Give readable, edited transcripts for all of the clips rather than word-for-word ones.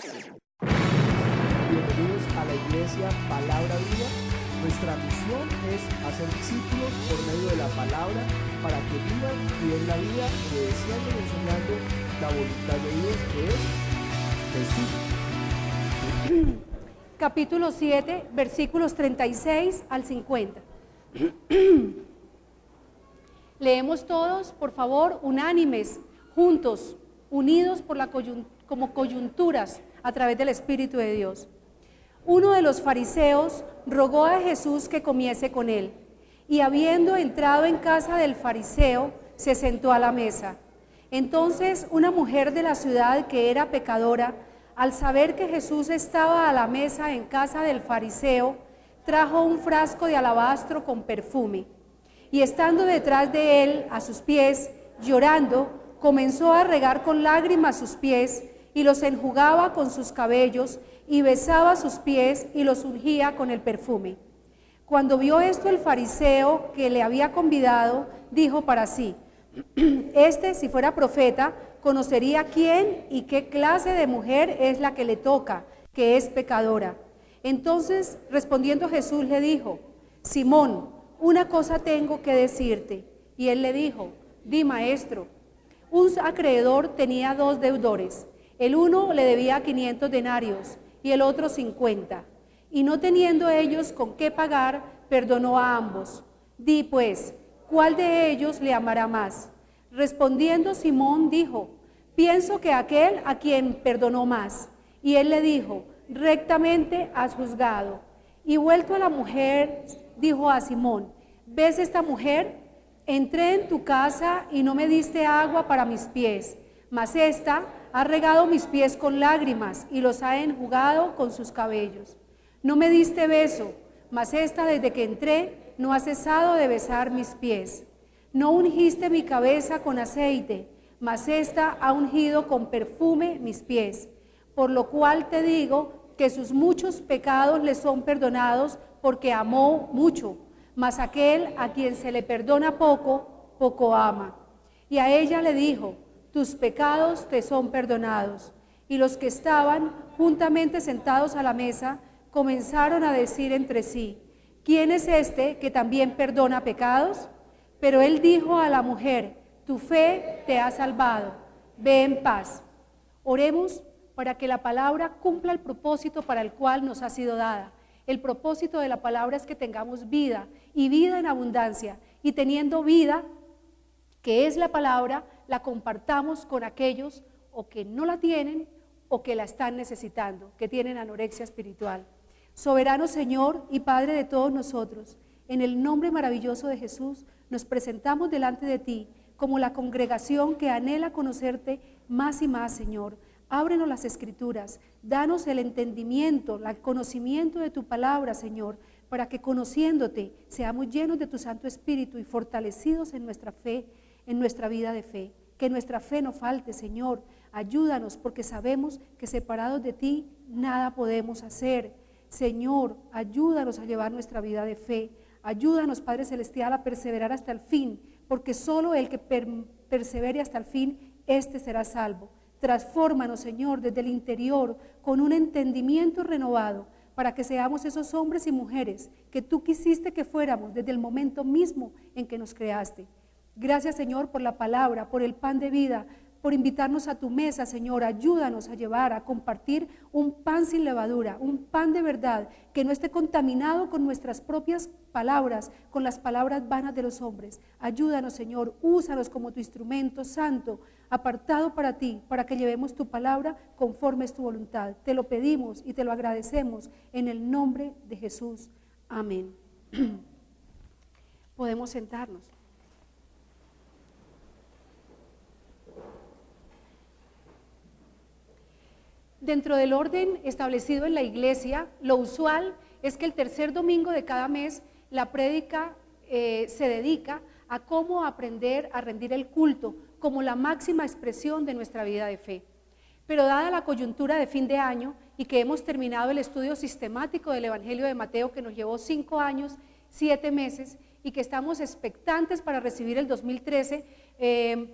Bienvenidos a la iglesia Palabra Viva. Nuestra misión es hacer discípulos por medio de la palabra para que vivan y den la vida obedeciendo y enseñando la voluntad de Dios, que es Jesús. Capítulo 7, versículos 36 al 50. Leemos todos, por favor, unánimes, juntos, unidos por como coyunturas a través del Espíritu de Dios. Uno de los fariseos rogó a Jesús que comiese con él, y habiendo entrado en casa del fariseo, se sentó a la mesa. Entonces una mujer de la ciudad que era pecadora, al saber que Jesús estaba a la mesa en casa del fariseo, trajo un frasco de alabastro con perfume, y estando detrás de él, a sus pies, llorando, comenzó a regar con lágrimas sus pies, y los enjugaba con sus cabellos, y besaba sus pies, y los ungía con el perfume. Cuando vio esto el fariseo que le había convidado, dijo para sí: este, si fuera profeta, conocería quién y qué clase de mujer es la que le toca, que es pecadora. Entonces, respondiendo Jesús, le dijo: Simón, una cosa tengo que decirte. Y él le dijo: di, maestro. Un acreedor tenía 2 deudores. El uno le debía 500 denarios y el otro 50. Y no teniendo ellos con qué pagar, perdonó a ambos. Di pues, ¿cuál de ellos le amará más? Respondiendo Simón dijo: pienso que aquel a quien perdonó más. Y él le dijo: rectamente has juzgado. Y vuelto a la mujer, dijo a Simón: ¿ves esta mujer? Entré en tu casa y no me diste agua para mis pies, mas ésta ha regado mis pies con lágrimas y los ha enjugado con sus cabellos. No me diste beso, mas ésta desde que entré no ha cesado de besar mis pies. No ungiste mi cabeza con aceite, mas ésta ha ungido con perfume mis pies. Por lo cual te digo que sus muchos pecados le son perdonados, porque amó mucho. Mas aquel a quien se le perdona poco, poco ama. Y a ella le dijo: tus pecados te son perdonados. Y los que estaban juntamente sentados a la mesa comenzaron a decir entre sí: ¿quién es este que también perdona pecados? Pero él dijo a la mujer: tu fe te ha salvado, ve en paz. Oremos para que la palabra cumpla el propósito para el cual nos ha sido dada. El propósito de la palabra es que tengamos vida, y vida en abundancia, y teniendo vida, que es la palabra, la compartamos con aquellos o que no la tienen o que la están necesitando, que tienen anorexia espiritual. Soberano Señor y Padre de todos nosotros, en el nombre maravilloso de Jesús, nos presentamos delante de ti como la congregación que anhela conocerte más y más, Señor. Ábrenos las Escrituras, danos el entendimiento, el conocimiento de tu palabra, Señor, para que conociéndote seamos llenos de tu Santo Espíritu y fortalecidos en nuestra fe, en nuestra vida de fe. Que nuestra fe no falte, Señor. Ayúdanos, porque sabemos que separados de ti nada podemos hacer. Señor, ayúdanos a llevar nuestra vida de fe. Ayúdanos, Padre Celestial, a perseverar hasta el fin, porque solo el que persevere hasta el fin, éste será salvo. Transfórmanos, Señor, desde el interior con un entendimiento renovado, para que seamos esos hombres y mujeres que tú quisiste que fuéramos desde el momento mismo en que nos creaste. Gracias, Señor, por la palabra, por el pan de vida, por invitarnos a tu mesa, Señor. Ayúdanos a llevar, a compartir un pan sin levadura, un pan de verdad, que no esté contaminado con nuestras propias palabras, con las palabras vanas de los hombres. Ayúdanos, Señor, úsanos como tu instrumento santo, apartado para ti, para que llevemos tu palabra conforme es tu voluntad. Te lo pedimos y te lo agradecemos en el nombre de Jesús. Amén. Podemos sentarnos. Dentro del orden establecido en la iglesia, lo usual es que el tercer domingo de cada mes la prédica se dedica a cómo aprender a rendir el culto como la máxima expresión de nuestra vida de fe. Pero dada la coyuntura de fin de año y que hemos terminado el estudio sistemático del Evangelio de Mateo, que nos llevó 5 años, 7 meses, y que estamos expectantes para recibir el 2013,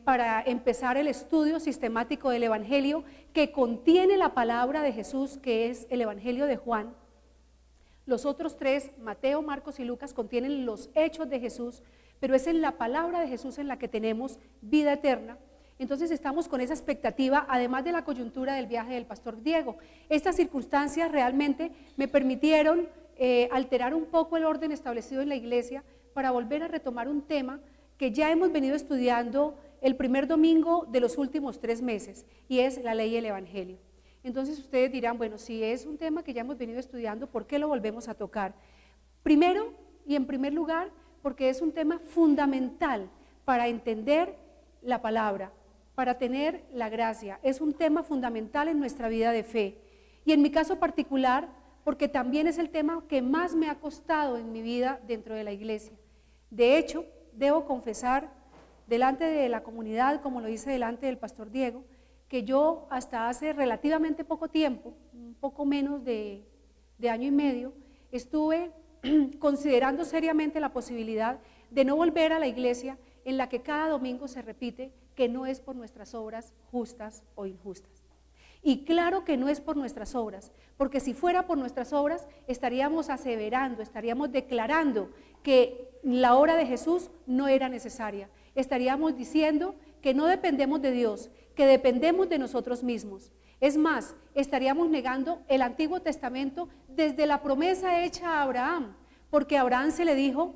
para empezar el estudio sistemático del Evangelio que contiene la palabra de Jesús, que es el Evangelio de Juan. Los otros tres, Mateo, Marcos y Lucas, contienen los hechos de Jesús, pero es en la palabra de Jesús en la que tenemos vida eterna. Entonces estamos con esa expectativa, además de la coyuntura del viaje del pastor Diego. Estas circunstancias realmente me permitieron alterar un poco el orden establecido en la iglesia para volver a retomar un tema que ya hemos venido estudiando el primer domingo de los últimos 3 meses, y es la ley y el Evangelio. Entonces ustedes dirán, bueno, si es un tema que ya hemos venido estudiando, ¿por qué lo volvemos a tocar? Primero, y en primer lugar, porque es un tema fundamental para entender la palabra, para tener la gracia. Es un tema fundamental en nuestra vida de fe. Y en mi caso particular, porque también es el tema que más me ha costado en mi vida dentro de la iglesia. De hecho, debo confesar delante de la comunidad, como lo hice delante del pastor Diego, que yo hasta hace relativamente poco tiempo, un poco menos de año y medio, estuve considerando seriamente la posibilidad de no volver a la iglesia en la que cada domingo se repite que no es por nuestras obras justas o injustas. Y claro que no es por nuestras obras, porque si fuera por nuestras obras estaríamos aseverando, estaríamos declarando que la obra de Jesús no era necesaria. Estaríamos diciendo que no dependemos de Dios, que dependemos de nosotros mismos. Es más, estaríamos negando el Antiguo Testamento desde la promesa hecha a Abraham, porque a Abraham se le dijo,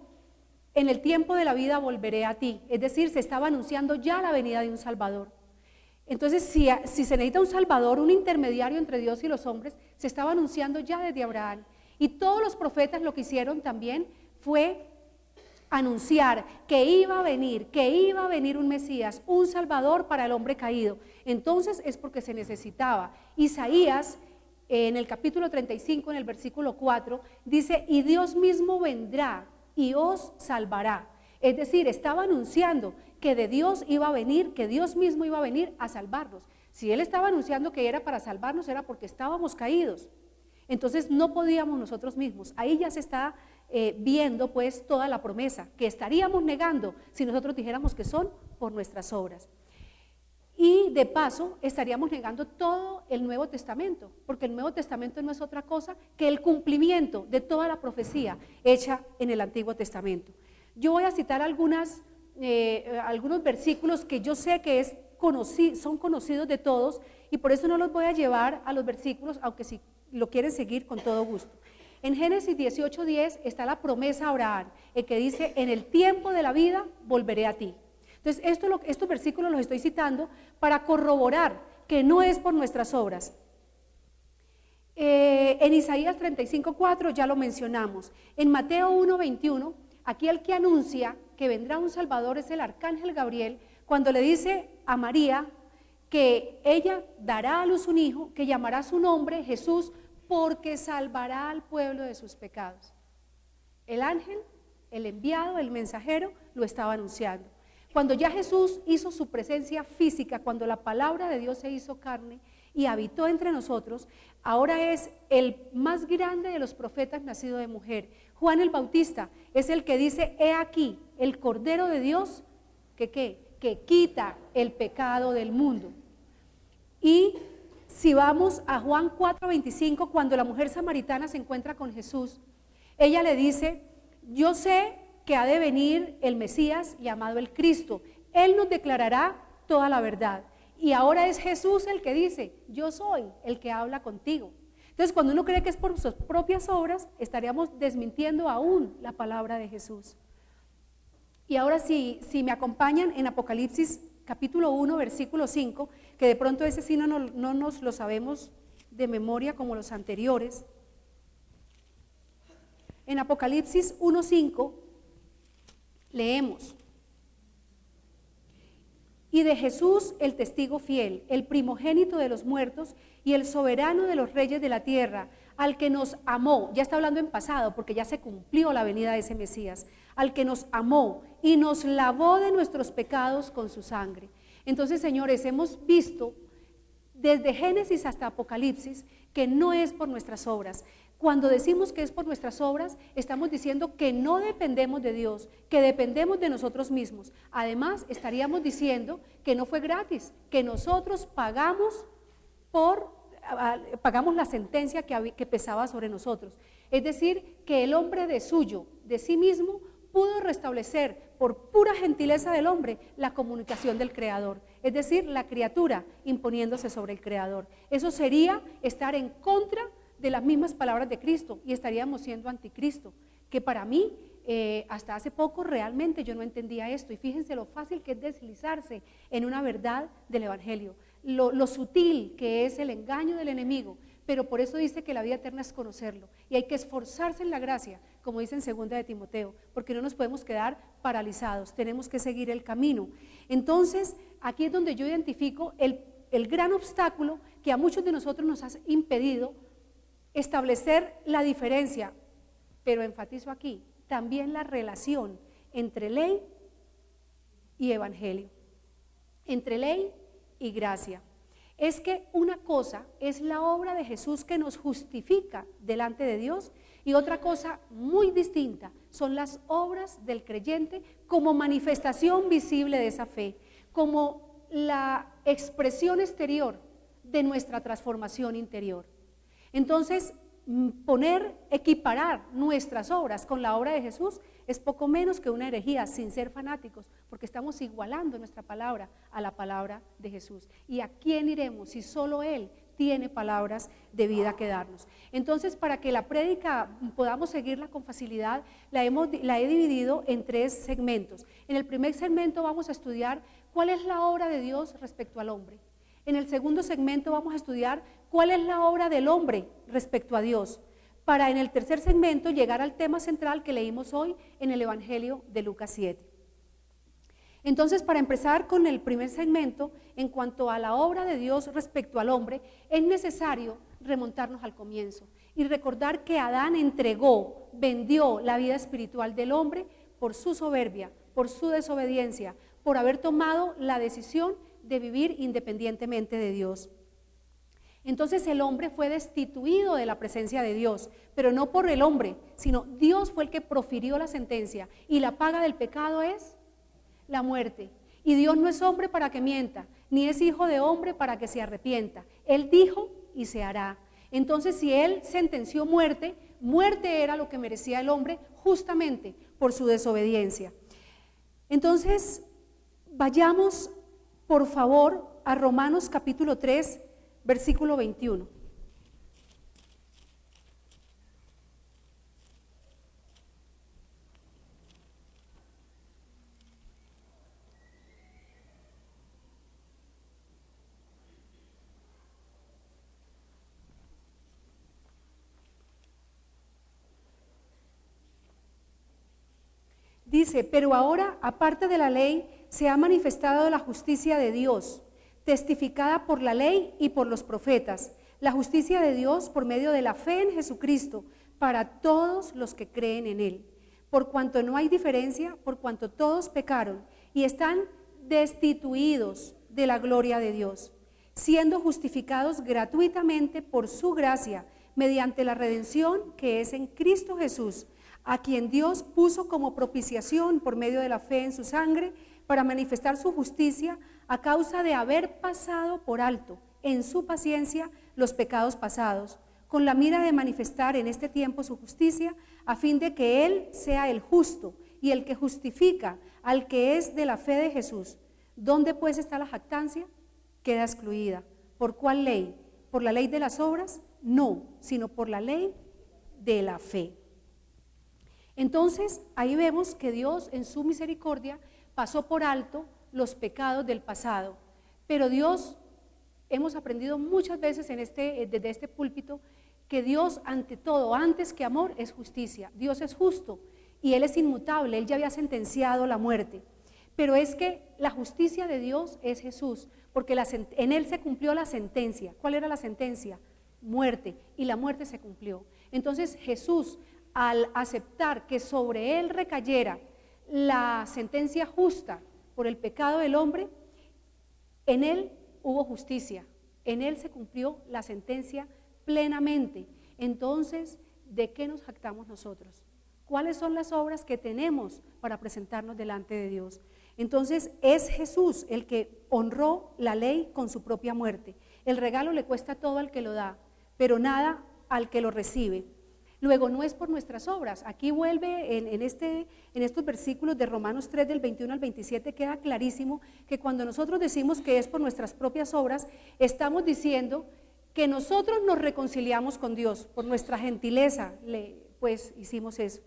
en el tiempo de la vida volveré a ti. Es decir, se estaba anunciando ya la venida de un Salvador. Entonces, si se necesita un Salvador, un intermediario entre Dios y los hombres, se estaba anunciando ya desde Abraham. Y todos los profetas lo que hicieron también fue anunciar que iba a venir un Mesías, un Salvador para el hombre caído. Entonces es porque se necesitaba. Isaías, en el capítulo 35, en el versículo 4, dice, y Dios mismo vendrá y os salvará. Es decir, estaba anunciando que de Dios iba a venir, que Dios mismo iba a venir a salvarnos. Si Él estaba anunciando que era para salvarnos, era porque estábamos caídos. Entonces no podíamos nosotros mismos. Ahí ya se está viendo pues toda la promesa, que estaríamos negando si nosotros dijéramos que son por nuestras obras. Y de paso estaríamos negando todo el Nuevo Testamento, porque el Nuevo Testamento no es otra cosa que el cumplimiento de toda la profecía hecha en el Antiguo Testamento. Yo voy a citar algunos versículos que yo sé que son conocidos de todos, y por eso no los voy a llevar a los versículos, aunque si lo quieren seguir con todo gusto. En Génesis 18:10 está la promesa a Abraham, el que dice, en el tiempo de la vida volveré a ti. Entonces estos versículos los estoy citando para corroborar que no es por nuestras obras. En Isaías 35:4 ya lo mencionamos. En Mateo 1:21, aquí el que anuncia que vendrá un Salvador es el arcángel Gabriel, cuando le dice a María que ella dará a luz un hijo, que llamará su nombre Jesús, porque salvará al pueblo de sus pecados. El ángel, el enviado, el mensajero, lo estaba anunciando. Cuando ya Jesús hizo su presencia física, cuando la palabra de Dios se hizo carne y habitó entre nosotros, ahora es el más grande de los profetas nacido de mujer. Juan el Bautista es el que dice, he aquí, el Cordero de Dios, que quita el pecado del mundo. Y si vamos a Juan 4:25, cuando la mujer samaritana se encuentra con Jesús, ella le dice, yo sé que ha de venir el Mesías llamado el Cristo. Él nos declarará toda la verdad. Y ahora es Jesús el que dice, yo soy el que habla contigo. Entonces, cuando uno cree que es por sus propias obras, estaríamos desmintiendo aún la palabra de Jesús. Y ahora si me acompañan en Apocalipsis capítulo 1, versículo 5, que de pronto ese sí no nos lo sabemos de memoria como los anteriores. En Apocalipsis 1:5 leemos, y de Jesús el testigo fiel, el primogénito de los muertos y el soberano de los reyes de la tierra, al que nos amó, ya está hablando en pasado porque ya se cumplió la venida de ese Mesías, al que nos amó y nos lavó de nuestros pecados con su sangre. Entonces, señores, hemos visto desde Génesis hasta Apocalipsis que no es por nuestras obras. Cuando decimos que es por nuestras obras, estamos diciendo que no dependemos de Dios, que dependemos de nosotros mismos. Además, estaríamos diciendo que no fue gratis, que nosotros pagamos la sentencia que pesaba sobre nosotros. Es decir, que el hombre de sí mismo, pudo restablecer por pura gentileza del hombre la comunicación del Creador. Es decir, la criatura imponiéndose sobre el Creador. Eso sería estar en contra de las mismas palabras de Cristo y estaríamos siendo anticristo, que para mí hasta hace poco realmente yo no entendía esto, y fíjense lo fácil que es deslizarse en una verdad del Evangelio, lo sutil que es el engaño del enemigo, pero por eso dice que la vida eterna es conocerlo, y hay que esforzarse en la gracia, como dice en 2 de Timoteo, porque no nos podemos quedar paralizados, tenemos que seguir el camino. Entonces, aquí es donde yo identifico el gran obstáculo que a muchos de nosotros nos ha impedido establecer la diferencia, pero enfatizo aquí, también la relación entre ley y evangelio, entre ley y gracia. Es que una cosa es la obra de Jesús que nos justifica delante de Dios, y otra cosa muy distinta son las obras del creyente como manifestación visible de esa fe, como la expresión exterior de nuestra transformación interior. Entonces, equiparar nuestras obras con la obra de Jesús es poco menos que una herejía, sin ser fanáticos, porque estamos igualando nuestra palabra a la palabra de Jesús. ¿Y a quién iremos si solo Él tiene palabras de vida que darnos? Entonces, para que la prédica podamos seguirla con facilidad, la he dividido en 3 segmentos. En el primer segmento vamos a estudiar cuál es la obra de Dios respecto al hombre. En el segundo segmento vamos a estudiar cuál es la obra del hombre respecto a Dios, para en el tercer segmento llegar al tema central que leímos hoy en el Evangelio de Lucas 7. Entonces, para empezar con el primer segmento, en cuanto a la obra de Dios respecto al hombre, es necesario remontarnos al comienzo y recordar que Adán vendió la vida espiritual del hombre por su soberbia, por su desobediencia, por haber tomado la decisión de vivir independientemente de Dios. Entonces el hombre fue destituido de la presencia de Dios, pero no por el hombre, sino Dios fue el que profirió la sentencia, y la paga del pecado es la muerte. Y Dios no es hombre para que mienta, ni es hijo de hombre para que se arrepienta. Él dijo y se hará. Entonces, si Él sentenció muerte, muerte era lo que merecía el hombre justamente por su desobediencia. Entonces, vayamos por favor a Romanos capítulo 3, versículo 21. Dice, pero ahora, aparte de la ley, se ha manifestado la justicia de Dios, testificada por la ley y por los profetas, la justicia de Dios por medio de la fe en Jesucristo, para todos los que creen en Él. Por cuanto no hay diferencia, por cuanto todos pecaron y están destituidos de la gloria de Dios, siendo justificados gratuitamente por su gracia, mediante la redención que es en Cristo Jesús, a quien Dios puso como propiciación por medio de la fe en su sangre, para manifestar su justicia a causa de haber pasado por alto en su paciencia los pecados pasados, con la mira de manifestar en este tiempo su justicia, a fin de que Él sea el justo y el que justifica al que es de la fe de Jesús. ¿Dónde pues está la jactancia? Queda excluida. ¿Por cuál ley? ¿Por la ley de las obras? No, sino por la ley de la fe. Entonces, ahí vemos que Dios en su misericordia pasó por alto los pecados del pasado, pero Dios, hemos aprendido muchas veces desde este púlpito, que Dios ante todo, antes que amor, es justicia. Dios es justo y Él es inmutable, Él ya había sentenciado la muerte, pero es que la justicia de Dios es Jesús, porque en Él se cumplió la sentencia. ¿Cuál era la sentencia? Muerte, y la muerte se cumplió. Entonces Jesús, al aceptar que sobre Él recayera la sentencia justa por el pecado del hombre, en Él hubo justicia, en Él se cumplió la sentencia plenamente. Entonces, ¿de qué nos jactamos nosotros? ¿Cuáles son las obras que tenemos para presentarnos delante de Dios? Entonces, es Jesús el que honró la ley con su propia muerte. El regalo le cuesta todo al que lo da, pero nada al que lo recibe. Luego, no es por nuestras obras. Aquí vuelve en estos versículos de Romanos 3, del 21 al 27, queda clarísimo que cuando nosotros decimos que es por nuestras propias obras, estamos diciendo que nosotros nos reconciliamos con Dios, por nuestra gentileza, pues hicimos eso.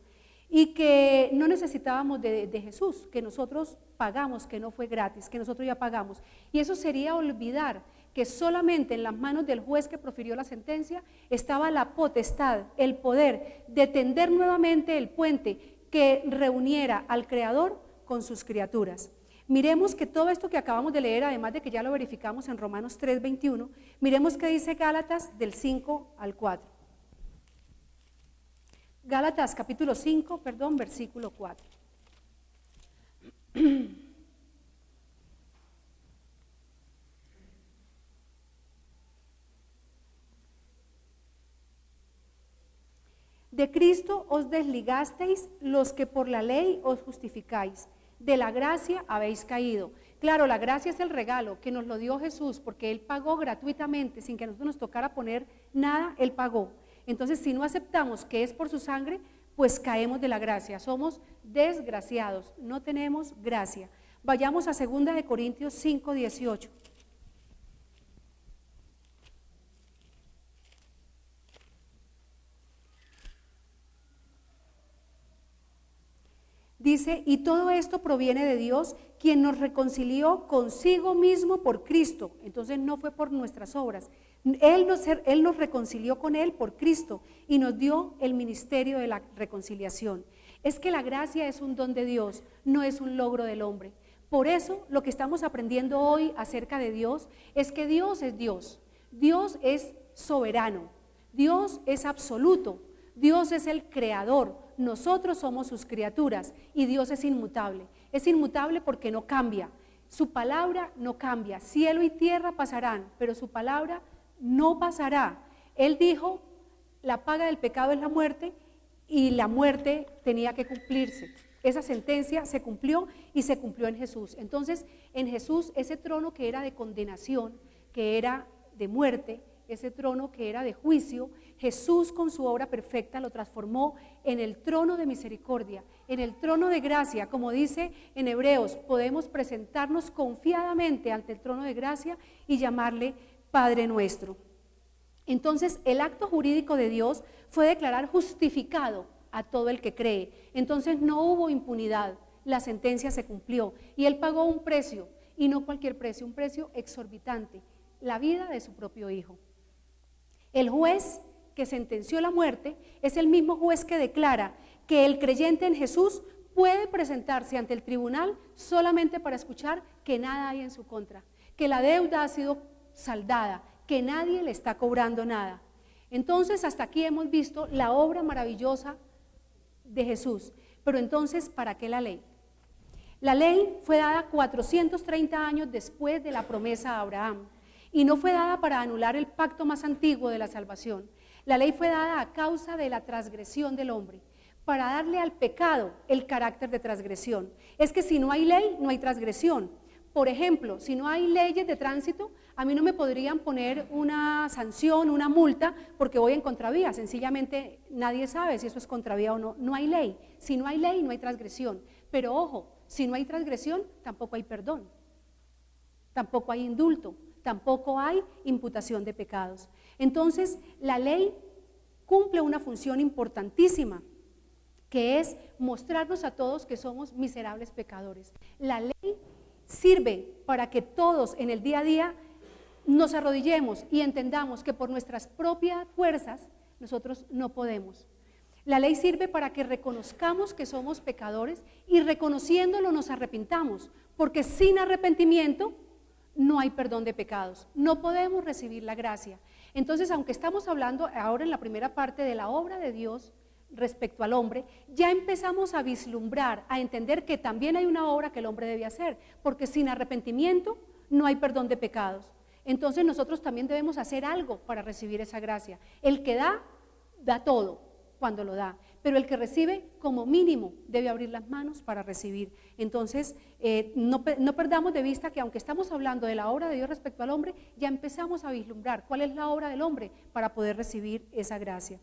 Y que no necesitábamos de Jesús, que nosotros pagamos, que no fue gratis, que nosotros ya pagamos. Y eso sería olvidar que solamente en las manos del juez que profirió la sentencia estaba la potestad, el poder de tender nuevamente el puente que reuniera al Creador con sus criaturas. Miremos que todo esto que acabamos de leer, además de que ya lo verificamos en Romanos 3, 21, miremos qué dice Gálatas del 5 al 4. Gálatas capítulo 5, versículo 4. De Cristo os desligasteis los que por la ley os justificáis, de la gracia habéis caído. Claro, la gracia es el regalo que nos lo dio Jesús, porque Él pagó gratuitamente, sin que a nosotros nos tocara poner nada, Él pagó. Entonces, si no aceptamos que es por su sangre, pues caemos de la gracia, somos desgraciados, no tenemos gracia. Vayamos a 2 de Corintios 5, 18. Dice, y todo esto proviene de Dios, quien nos reconcilió consigo mismo por Cristo. Entonces no fue por nuestras obras. Él nos reconcilió con Él por Cristo y nos dio el ministerio de la reconciliación. Es que la gracia es un don de Dios, no es un logro del hombre. Por eso lo que estamos aprendiendo hoy acerca de Dios es que Dios es Dios. Dios es soberano, Dios es absoluto, Dios es el creador, nosotros somos sus criaturas y Dios es inmutable. Es inmutable porque no cambia, su palabra no cambia, cielo y tierra pasarán, pero su palabra no pasará. Él dijo, la paga del pecado es la muerte y la muerte tenía que cumplirse. Esa sentencia se cumplió y se cumplió en Jesús. Entonces, en Jesús, ese trono que era de condenación, que era de muerte, ese trono que era de juicio, Jesús con su obra perfecta lo transformó en el trono de misericordia, en el trono de gracia. Como dice en Hebreos, podemos presentarnos confiadamente ante el trono de gracia y llamarle Padre nuestro. Entonces, el acto jurídico de Dios fue declarar justificado a todo el que cree. Entonces no hubo impunidad, la sentencia se cumplió y Él pagó un precio, y no cualquier precio, un precio exorbitante, la vida de su propio Hijo. El juez que sentenció la muerte es el mismo juez que declara que el creyente en Jesús puede presentarse ante el tribunal solamente para escuchar que nada hay en su contra, que la deuda ha sido saldada, que nadie le está cobrando nada. Entonces, hasta aquí hemos visto la obra maravillosa de Jesús. Pero entonces, ¿para qué la ley? La ley fue dada 430 años después de la promesa a Abraham y no fue dada para anular el pacto más antiguo de la salvación. La ley fue dada a causa de la transgresión del hombre, para darle al pecado el carácter de transgresión. Es que si no hay ley, no hay transgresión. Por ejemplo, si no hay leyes de tránsito, a mí no me podrían poner una sanción, una multa, porque voy en contravía. Sencillamente nadie sabe si eso es contravía o no. No hay ley. Si no hay ley, no hay transgresión. Pero ojo, si no hay transgresión, tampoco hay perdón, tampoco hay indulto, tampoco hay imputación de pecados. Entonces, la ley cumple una función importantísima, que es mostrarnos a todos que somos miserables pecadores. La ley sirve para que todos en el día a día nos arrodillemos y entendamos que por nuestras propias fuerzas nosotros no podemos. La ley sirve para que reconozcamos que somos pecadores y reconociéndolo nos arrepintamos, porque sin arrepentimiento no hay perdón de pecados, no podemos recibir la gracia. Entonces, aunque estamos hablando ahora en la primera parte de la obra de Dios respecto al hombre, ya empezamos a vislumbrar, a entender que también hay una obra que el hombre debe hacer, porque sin arrepentimiento no hay perdón de pecados. Entonces nosotros también debemos hacer algo para recibir esa gracia. El que da, da todo cuando lo da, pero el que recibe como mínimo debe abrir las manos para recibir. Entonces, no perdamos de vista que aunque estamos hablando de la obra de Dios respecto al hombre, ya empezamos a vislumbrar cuál es la obra del hombre para poder recibir esa gracia.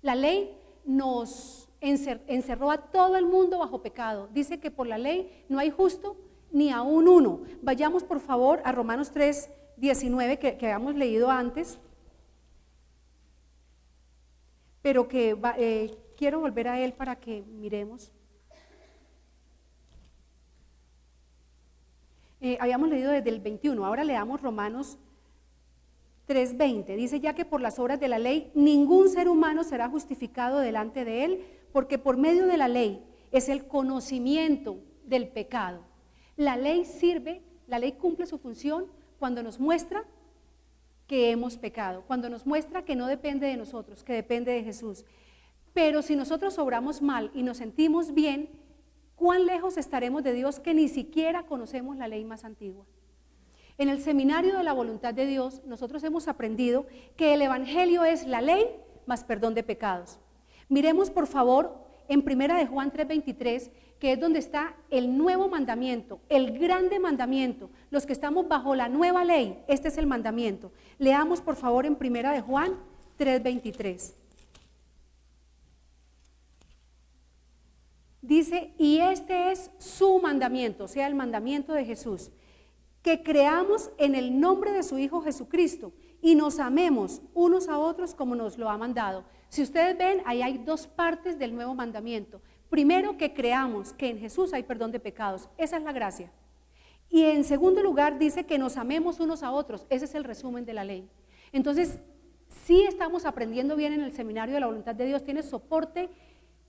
La ley nos encerró a todo el mundo bajo pecado. Dice que por la ley no hay justo ni aún uno. Vayamos por favor a Romanos 3:19 que habíamos leído antes, pero que quiero volver a él para que miremos. Habíamos leído desde el 21, ahora leamos Romanos 3:20. Dice: ya que por las obras de la ley ningún ser humano será justificado delante de él, porque por medio de la ley es el conocimiento del pecado. La ley sirve, la ley cumple su función cuando nos muestra que hemos pecado, cuando nos muestra que no depende de nosotros, que depende de Jesús. Pero si nosotros obramos mal y nos sentimos bien, ¿cuán lejos estaremos de Dios que ni siquiera conocemos la ley más antigua? En el seminario de la voluntad de Dios, nosotros hemos aprendido que el evangelio es la ley más perdón de pecados. Miremos por favor en 1 de Juan 3:23, que es donde está el nuevo mandamiento, el grande mandamiento. Los que estamos bajo la nueva ley, este es el mandamiento. Leamos por favor en 1 de Juan 3:23. Dice: y este es su mandamiento, o sea, el mandamiento de Jesús, que creamos en el nombre de su Hijo Jesucristo y nos amemos unos a otros como nos lo ha mandado. Si ustedes ven, ahí hay dos partes del nuevo mandamiento. Primero, que creamos que en Jesús hay perdón de pecados, esa es la gracia. Y en segundo lugar dice que nos amemos unos a otros, ese es el resumen de la ley. Entonces, sí estamos aprendiendo bien en el seminario de la voluntad de Dios, tiene soporte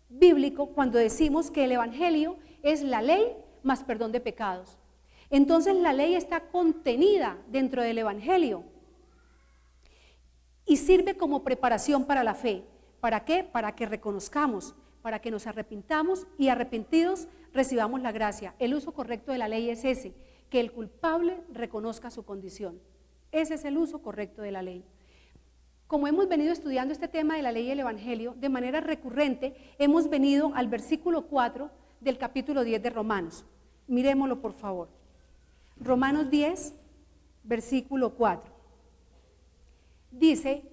bíblico cuando decimos que el evangelio es la ley más perdón de pecados. Entonces la ley está contenida dentro del evangelio y sirve como preparación para la fe. ¿Para qué? Para que reconozcamos, para que nos arrepintamos y arrepentidos recibamos la gracia. El uso correcto de la ley es ese, que el culpable reconozca su condición. Ese es el uso correcto de la ley. Como hemos venido estudiando este tema de la ley y el evangelio, de manera recurrente hemos venido al versículo 4 del capítulo 10 de Romanos. Miremoslo por favor. Romanos 10, versículo 4. Dice: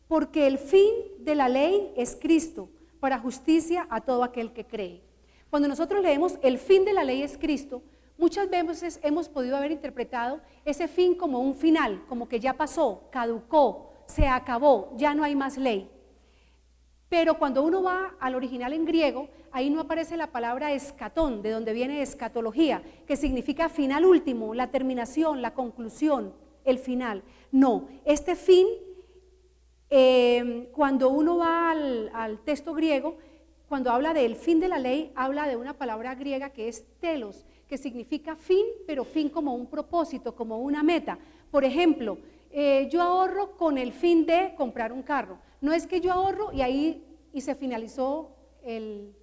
porque el fin de la ley es Cristo, para justicia a todo aquel que cree. Cuando nosotros leemos el fin de la ley es Cristo, muchas veces hemos podido haber interpretado ese fin como un final, como que ya pasó, caducó, se acabó, ya no hay más ley. Pero cuando uno va al original en griego, ahí no aparece la palabra escatón, de donde viene escatología, que significa final último, la terminación, la conclusión, el final. No, este fin, cuando uno va al texto griego, cuando habla del fin de la ley, habla de una palabra griega que es telos, que significa fin, pero fin como un propósito, como una meta. Por ejemplo, yo ahorro con el fin de comprar un carro. No es que yo ahorro y ahí se finalizó el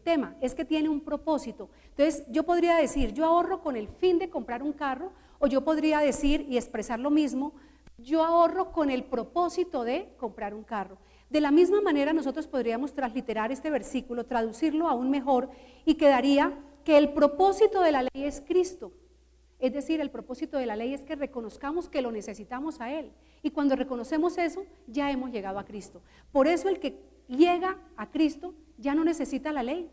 tema, es que tiene un propósito. Entonces yo podría decir, yo ahorro con el fin de comprar un carro, o yo podría decir y expresar lo mismo, yo ahorro con el propósito de comprar un carro. De la misma manera nosotros podríamos transliterar este versículo, traducirlo aún mejor, y quedaría que el propósito de la ley es Cristo. Es decir, el propósito de la ley es que reconozcamos que lo necesitamos a Él. Y cuando reconocemos eso, ya hemos llegado a Cristo. Por eso el que llega a Cristo ya no necesita la ley,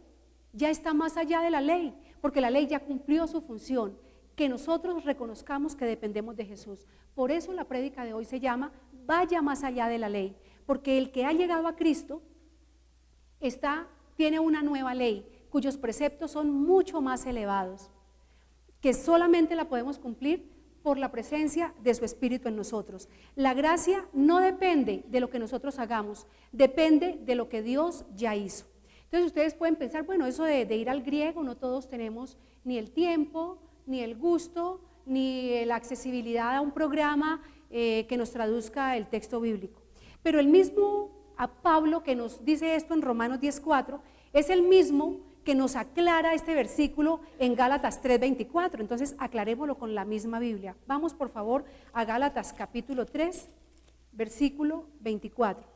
ya está más allá de la ley, porque la ley ya cumplió su función, que nosotros reconozcamos que dependemos de Jesús. Por eso la prédica de hoy se llama Vaya más allá de la ley, porque el que ha llegado a Cristo tiene una nueva ley, cuyos preceptos son mucho más elevados, que solamente la podemos cumplir por la presencia de su Espíritu en nosotros. La gracia no depende de lo que nosotros hagamos, depende de lo que Dios ya hizo. Entonces ustedes pueden pensar, bueno, eso de ir al griego, no todos tenemos ni el tiempo, ni el gusto, ni la accesibilidad a un programa que nos traduzca el texto bíblico. Pero el mismo a Pablo que nos dice esto en Romanos 10:4, es el mismo que nos aclara este versículo en Gálatas 3:24. Entonces aclarémoslo con la misma Biblia. Vamos por favor a Gálatas capítulo 3, versículo 24.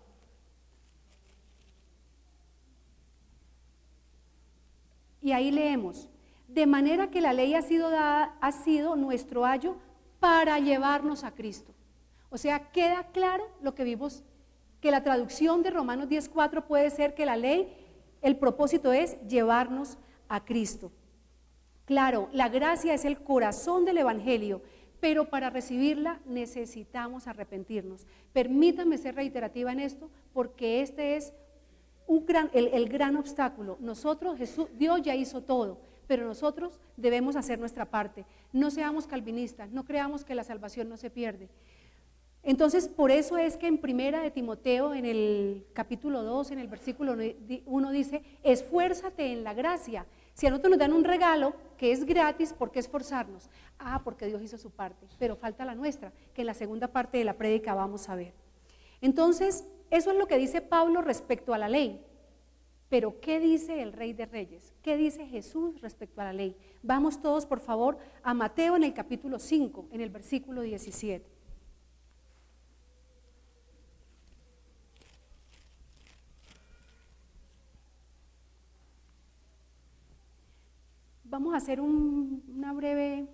Y ahí leemos, de manera que la ley ha sido nuestro ayo para llevarnos a Cristo. O sea, queda claro lo que vimos, que la traducción de Romanos 10:4 puede ser que la ley, el propósito es llevarnos a Cristo. Claro, la gracia es el corazón del Evangelio, pero para recibirla necesitamos arrepentirnos. Permítanme ser reiterativa en esto, porque este es el gran obstáculo. Nosotros, Dios ya hizo todo, pero nosotros debemos hacer nuestra parte. No seamos calvinistas, no creamos que la salvación no se pierde. Entonces, por eso es que en Primera de Timoteo, en el capítulo 2, en el versículo 1 dice, esfuérzate en la gracia. Si a nosotros nos dan un regalo que es gratis, ¿por qué esforzarnos? Porque Dios hizo su parte, pero falta la nuestra, que en la segunda parte de la prédica vamos a ver. Entonces, eso es lo que dice Pablo respecto a la ley. Pero, ¿qué dice el Rey de Reyes? ¿Qué dice Jesús respecto a la ley? Vamos todos, por favor, a Mateo en el capítulo 5, en el versículo 17. Vamos a hacer una breve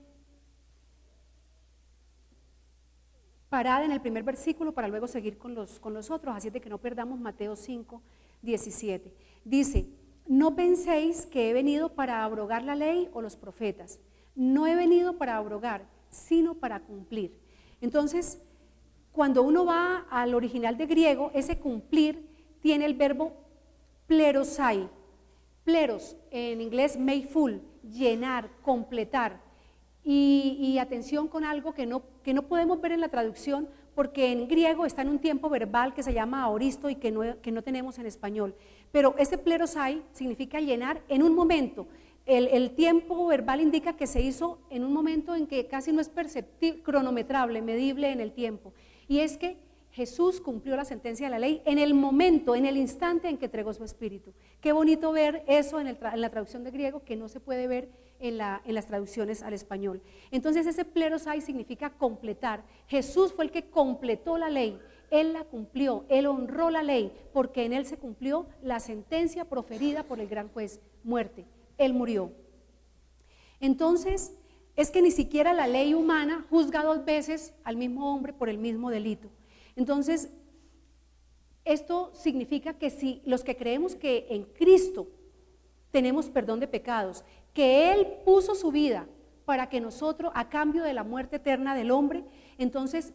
parada en el primer versículo para luego seguir con los otros, así de que no perdamos Mateo 5, 17. Dice, no penséis que he venido para abrogar la ley o los profetas. No he venido para abrogar, sino para cumplir. Entonces, cuando uno va al original de griego, ese cumplir tiene el verbo plerosai. Pleros, en inglés made full, llenar, completar. Y atención con algo que no podemos ver en la traducción, porque en griego está en un tiempo verbal que se llama aoristo y que no tenemos en español. Pero ese plerosai significa llenar en un momento. El tiempo verbal indica que se hizo en un momento en que casi no es perceptible, cronometrable, medible en el tiempo. Y es que Jesús cumplió la sentencia de la ley en el momento, en el instante en que entregó su espíritu. Qué bonito ver eso en la traducción de griego, que no se puede ver en las traducciones al español. Entonces ese plerosai significa completar. Jesús fue el que completó la ley, Él la cumplió, Él honró la ley, porque en Él se cumplió la sentencia proferida por el gran juez, muerte. Él murió. Entonces, es que ni siquiera la ley humana juzga dos veces al mismo hombre por el mismo delito. Entonces, esto significa que si los que creemos que en Cristo tenemos perdón de pecados, que Él puso su vida para que nosotros, a cambio de la muerte eterna del hombre, entonces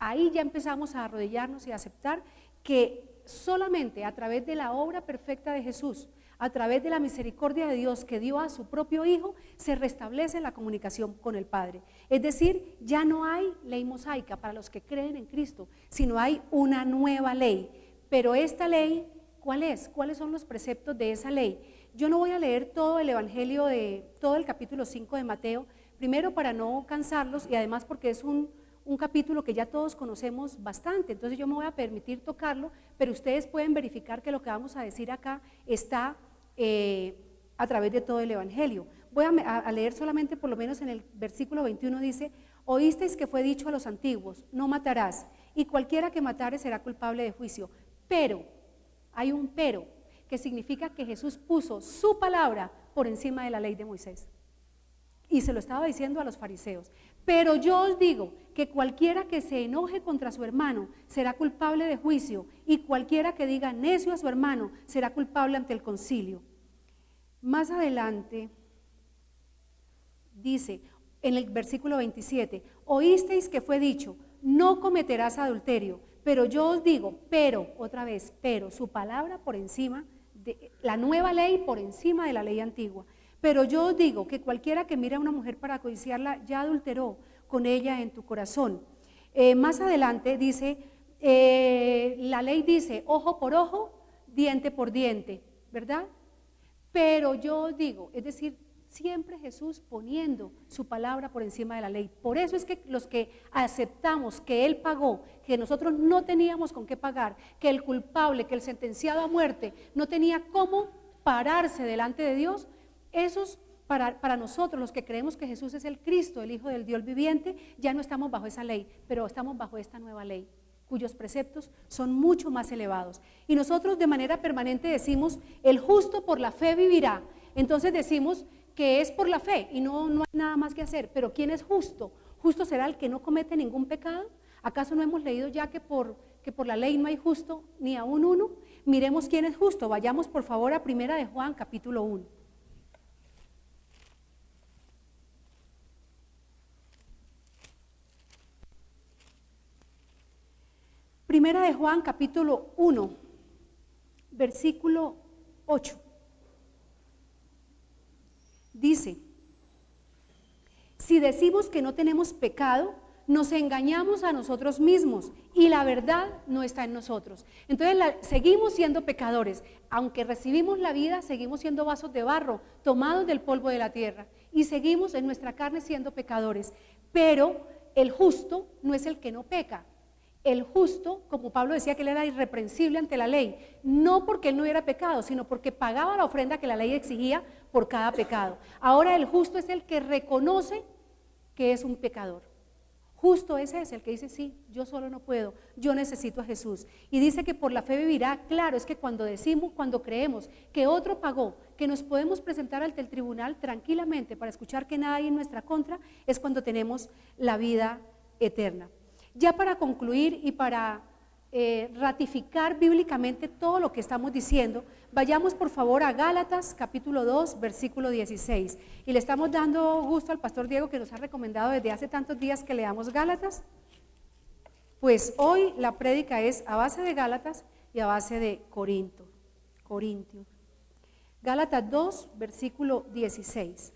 ahí ya empezamos a arrodillarnos y a aceptar que solamente a través de la obra perfecta de Jesús, a través de la misericordia de Dios que dio a su propio Hijo, se restablece la comunicación con el Padre. Es decir, ya no hay ley mosaica para los que creen en Cristo, sino hay una nueva ley. Pero esta ley, ¿cuál es? ¿Cuáles son los preceptos de esa ley? Yo no voy a leer todo el Evangelio todo el capítulo 5 de Mateo, primero para no cansarlos y además porque es un capítulo que ya todos conocemos bastante, entonces yo me voy a permitir tocarlo, pero ustedes pueden verificar que lo que vamos a decir acá está a través de todo el Evangelio. Voy a leer solamente, por lo menos en el versículo 21 dice, oísteis que fue dicho a los antiguos, no matarás, y cualquiera que matare será culpable de juicio, pero, hay un pero, que significa que Jesús puso su palabra por encima de la ley de Moisés. Y se lo estaba diciendo a los fariseos. Pero yo os digo que cualquiera que se enoje contra su hermano será culpable de juicio, y cualquiera que diga necio a su hermano será culpable ante el concilio. Más adelante dice en el versículo 27, oísteis que fue dicho, no cometerás adulterio, pero yo os digo, pero, otra vez, pero, su palabra por encima, la nueva ley por encima de la ley antigua. Pero yo os digo que cualquiera que mire a una mujer para codiciarla ya adulteró con ella en tu corazón. Más adelante dice, la ley dice ojo por ojo, diente por diente, ¿verdad? Pero yo os digo, es decir, siempre Jesús poniendo su palabra por encima de la ley. Por eso es que los que aceptamos que Él pagó, que nosotros no teníamos con qué pagar, que el culpable, que el sentenciado a muerte no tenía cómo pararse delante de Dios, esos para nosotros, los que creemos que Jesús es el Cristo, el Hijo del Dios viviente, ya no estamos bajo esa ley, pero estamos bajo esta nueva ley, cuyos preceptos son mucho más elevados. Y nosotros de manera permanente decimos, el justo por la fe vivirá, entonces decimos que es por la fe y no hay nada más que hacer. Pero ¿quién es justo? ¿Justo será el que no comete ningún pecado? ¿Acaso no hemos leído ya que por la ley no hay justo ni aún uno? Miremos quién es justo. Vayamos por favor a 1 de Juan, capítulo 1. Primera de Juan, capítulo 1, versículo 8. Dice: si decimos que no tenemos pecado, nos engañamos a nosotros mismos y la verdad no está en nosotros. Entonces seguimos siendo pecadores. Aunque recibimos la vida, seguimos siendo vasos de barro, tomados del polvo de la tierra, y seguimos en nuestra carne siendo pecadores. Pero el justo no es el que no peca. El justo, como Pablo decía que él era irreprensible ante la ley, no porque él no hubiera pecado, sino porque pagaba la ofrenda que la ley exigía por cada pecado. Ahora el justo es el que reconoce que es un pecador. Justo ese es el que dice: sí, yo solo no puedo, yo necesito a Jesús. Y dice que por la fe vivirá. Claro, es que cuando creemos que otro pagó, que nos podemos presentar ante el tribunal tranquilamente para escuchar que nada hay en nuestra contra, es cuando tenemos la vida eterna. Ya para concluir y para ratificar bíblicamente todo lo que estamos diciendo, vayamos por favor a Gálatas capítulo 2, versículo 16. Y le estamos dando gusto al pastor Diego, que nos ha recomendado desde hace tantos días que leamos Gálatas. Pues hoy la prédica es a base de Gálatas y a base de Corintios. Gálatas 2, versículo 16.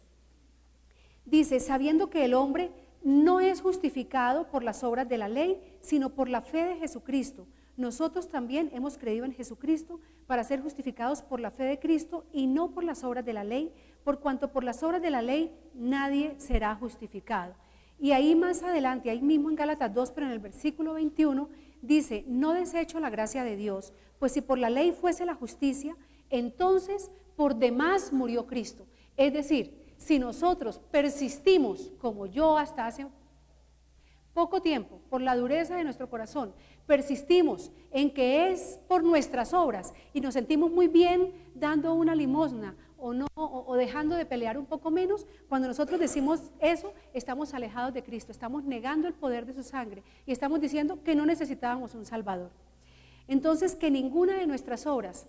Dice: sabiendo que el hombre no es justificado por las obras de la ley, sino por la fe de Jesucristo. Nosotros también hemos creído en Jesucristo para ser justificados por la fe de Cristo y no por las obras de la ley, por cuanto por las obras de la ley nadie será justificado. Y ahí más adelante, ahí mismo en Gálatas 2, pero en el versículo 21, dice: no desecho la gracia de Dios, pues si por la ley fuese la justicia, entonces por demás murió Cristo. Es decir, si nosotros persistimos, como yo hasta hace poco tiempo, por la dureza de nuestro corazón, persistimos en que es por nuestras obras y nos sentimos muy bien dando una limosna o dejando de pelear un poco menos, cuando nosotros decimos eso, estamos alejados de Cristo, estamos negando el poder de su sangre y estamos diciendo que no necesitábamos un Salvador. Entonces, que ninguna de nuestras obras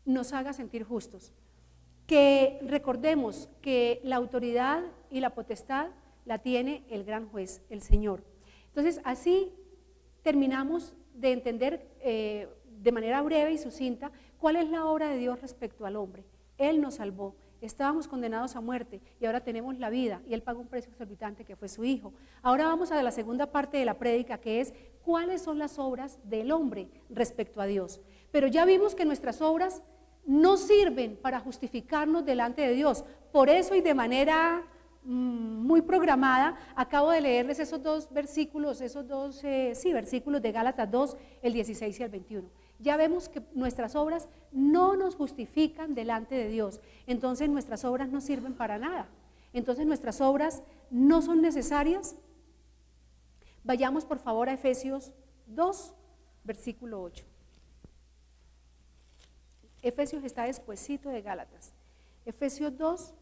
nos haga sentir justos. Que recordemos que la autoridad y la potestad la tiene el gran juez, el Señor. Entonces, así terminamos de entender de manera breve y sucinta cuál es la obra de Dios respecto al hombre. Él nos salvó, estábamos condenados a muerte y ahora tenemos la vida, y Él pagó un precio exorbitante que fue su Hijo. Ahora vamos a la segunda parte de la prédica, que es cuáles son las obras del hombre respecto a Dios. Pero ya vimos que nuestras obras no sirven para justificarnos delante de Dios. Por eso, y de manera muy programada, acabo de leerles esos dos versículos, versículos de Gálatas 2, el 16 y el 21. Ya vemos que nuestras obras no nos justifican delante de Dios, entonces nuestras obras no sirven para nada, entonces nuestras obras no son necesarias. Vayamos por favor a Efesios 2, versículo 8. Efesios está despuesito de Gálatas. Efesios 2,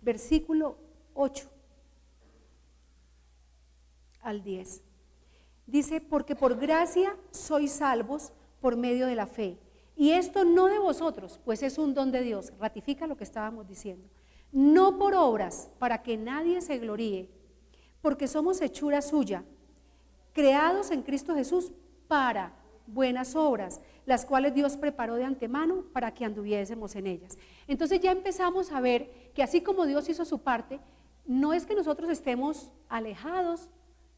versículo 8 al 10. Dice: porque por gracia sois salvos por medio de la fe. Y esto no de vosotros, pues es un don de Dios. Ratifica lo que estábamos diciendo. No por obras, para que nadie se gloríe, porque somos hechura suya, creados en Cristo Jesús para buenas obras, las cuales Dios preparó de antemano para que anduviésemos en ellas. Entonces ya empezamos a ver que así como Dios hizo su parte, no es que nosotros estemos alejados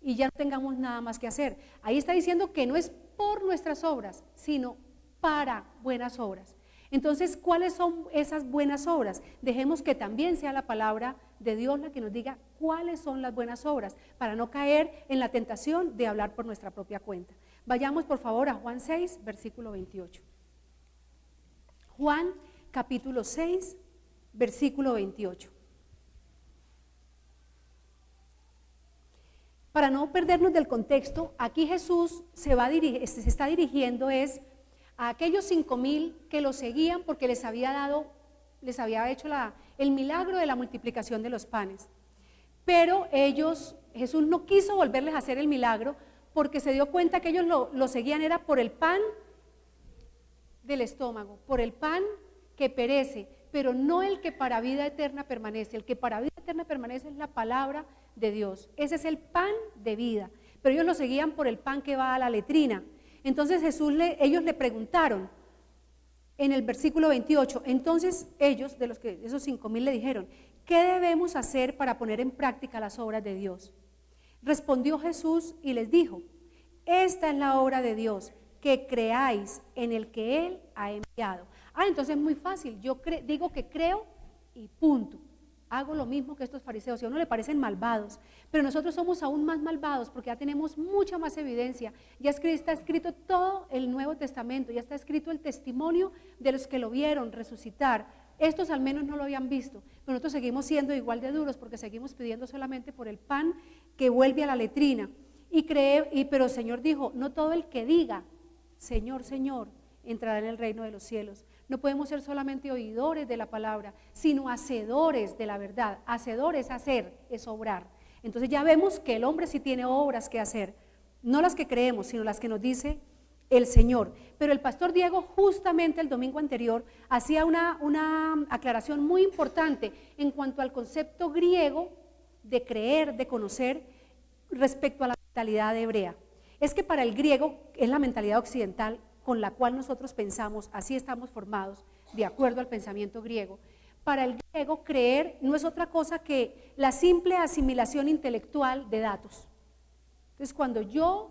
y ya no tengamos nada más que hacer. Ahí está diciendo que no es por nuestras obras, sino para buenas obras. Entonces, ¿cuáles son esas buenas obras? Dejemos que también sea la palabra de Dios la que nos diga cuáles son las buenas obras, para no caer en la tentación de hablar por nuestra propia cuenta. Vayamos por favor a Juan 6, versículo 28. Juan capítulo 6, versículo 28. Para no perdernos del contexto, aquí Jesús se está dirigiendo a aquellos 5,000 que lo seguían porque les había dado les había hecho el milagro de la multiplicación de los panes. Pero Jesús no quiso volverles a hacer el milagro porque se dio cuenta que ellos lo seguían era por el pan del estómago, por el pan que perece, pero no el que para vida eterna permanece. El que para vida eterna permanece es la palabra de Dios. Ese es el pan de vida, pero ellos lo seguían por el pan que va a la letrina. Entonces ellos le preguntaron en el versículo 28, entonces ellos, esos 5,000 le dijeron, ¿qué debemos hacer para poner en práctica las obras de Dios? Respondió Jesús y les dijo, esta es la obra de Dios, que creáis en el que Él ha enviado. Entonces es muy fácil, yo digo que creo y punto. Hago lo mismo que estos fariseos, y a uno le parecen malvados, pero nosotros somos aún más malvados porque ya tenemos mucha más evidencia. Ya está escrito todo el Nuevo Testamento, ya está escrito el testimonio de los que lo vieron resucitar. Estos al menos no lo habían visto, pero nosotros seguimos siendo igual de duros porque seguimos pidiendo solamente por el pan que vuelve a la letrina. Pero el Señor dijo, no todo el que diga, Señor, Señor, entrará en el reino de los cielos. No podemos ser solamente oidores de la palabra, sino hacedores de la verdad. Hacedor es hacer, es obrar. Entonces ya vemos que el hombre sí tiene obras que hacer, no las que creemos, sino las que nos dice el Señor. Pero el pastor Diego justamente el domingo anterior hacía una aclaración muy importante en cuanto al concepto griego de creer, de conocer, respecto a la mentalidad hebrea. Es que para el griego es la mentalidad occidental con la cual nosotros pensamos, así estamos formados, de acuerdo al pensamiento griego. Para el griego, creer no es otra cosa que la simple asimilación intelectual de datos. Entonces, cuando yo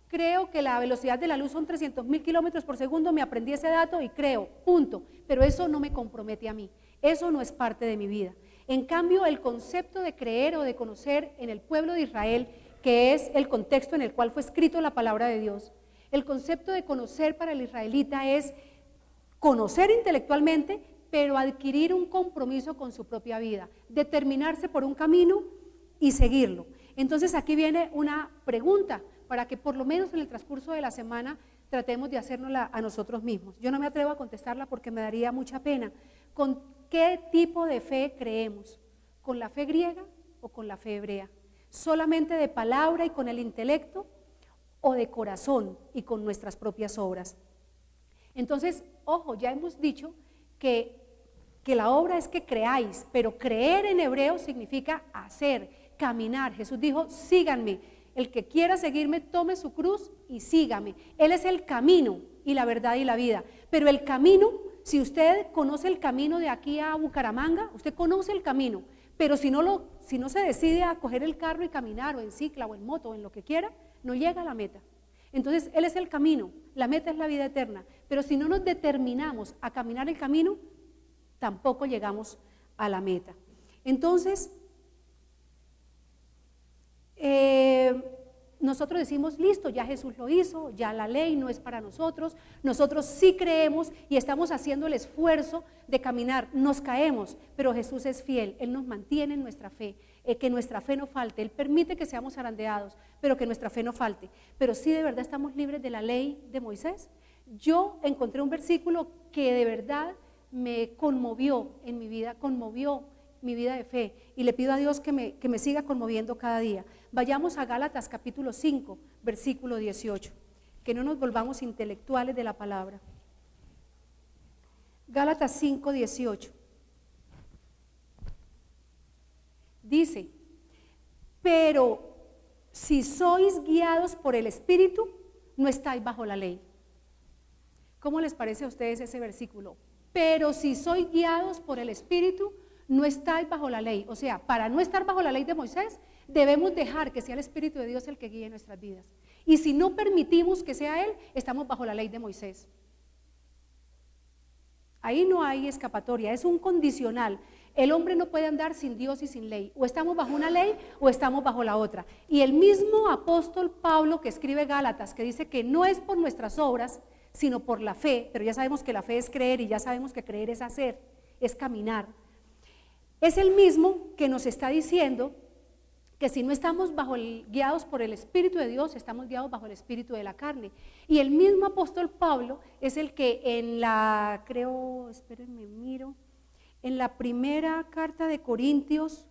creo que la velocidad de la luz son 300.000 kilómetros por segundo, me aprendí ese dato y creo, punto. Pero eso no me compromete a mí, eso no es parte de mi vida. En cambio, el concepto de creer o de conocer en el pueblo de Israel, que es el contexto en el cual fue escrito la palabra de Dios, el concepto de conocer para el israelita es conocer intelectualmente, pero adquirir un compromiso con su propia vida, determinarse por un camino y seguirlo. Entonces aquí viene una pregunta para que por lo menos en el transcurso de la semana tratemos de hacérnosla a nosotros mismos. Yo no me atrevo a contestarla porque me daría mucha pena. ¿Con qué tipo de fe creemos? ¿Con la fe griega o con la fe hebrea? ¿Solamente de palabra y con el intelecto? ¿O de corazón y con nuestras propias obras? Entonces, ojo, ya hemos dicho que la obra es que creáis, pero creer en hebreo significa hacer, caminar. Jesús dijo, síganme, el que quiera seguirme, tome su cruz y sígame. Él es el camino y la verdad y la vida, pero el camino, si usted conoce el camino de aquí a Bucaramanga, usted conoce el camino, pero si no se decide a coger el carro y caminar, o en cicla, o en moto, o en lo que quiera, no llega a la meta. Entonces, Él es el camino, la meta es la vida eterna, pero si no nos determinamos a caminar el camino, tampoco llegamos a la meta. Entonces, nosotros decimos, listo, ya Jesús lo hizo, ya la ley no es para nosotros sí creemos y estamos haciendo el esfuerzo de caminar, nos caemos, pero Jesús es fiel, Él nos mantiene en nuestra fe, que nuestra fe no falte, Él permite que seamos zarandeados, pero que nuestra fe no falte. Pero sí, de verdad estamos libres de la ley de Moisés. Yo encontré un versículo que de verdad me conmovió en mi vida, conmovió mi vida de fe, y le pido a Dios que me siga conmoviendo cada día. Vayamos a Gálatas capítulo 5, versículo 18, que no nos volvamos intelectuales de la palabra. Gálatas 5, 18. Dice, pero si sois guiados por el Espíritu, no estáis bajo la ley. ¿Cómo les parece a ustedes ese versículo? Pero si sois guiados por el Espíritu, no estáis bajo la ley. O sea, para no estar bajo la ley de Moisés, debemos dejar que sea el Espíritu de Dios el que guíe nuestras vidas. Y si no permitimos que sea Él, estamos bajo la ley de Moisés. Ahí no hay escapatoria, es un condicional. El hombre no puede andar sin Dios y sin ley. O estamos bajo una ley o estamos bajo la otra. Y el mismo apóstol Pablo que escribe Gálatas, que dice que no es por nuestras obras, sino por la fe, pero ya sabemos que la fe es creer y ya sabemos que creer es hacer, es caminar. Es el mismo que nos está diciendo que si no estamos guiados por el Espíritu de Dios, estamos guiados bajo el espíritu de la carne. Y el mismo apóstol Pablo es el que en la primera carta de Corintios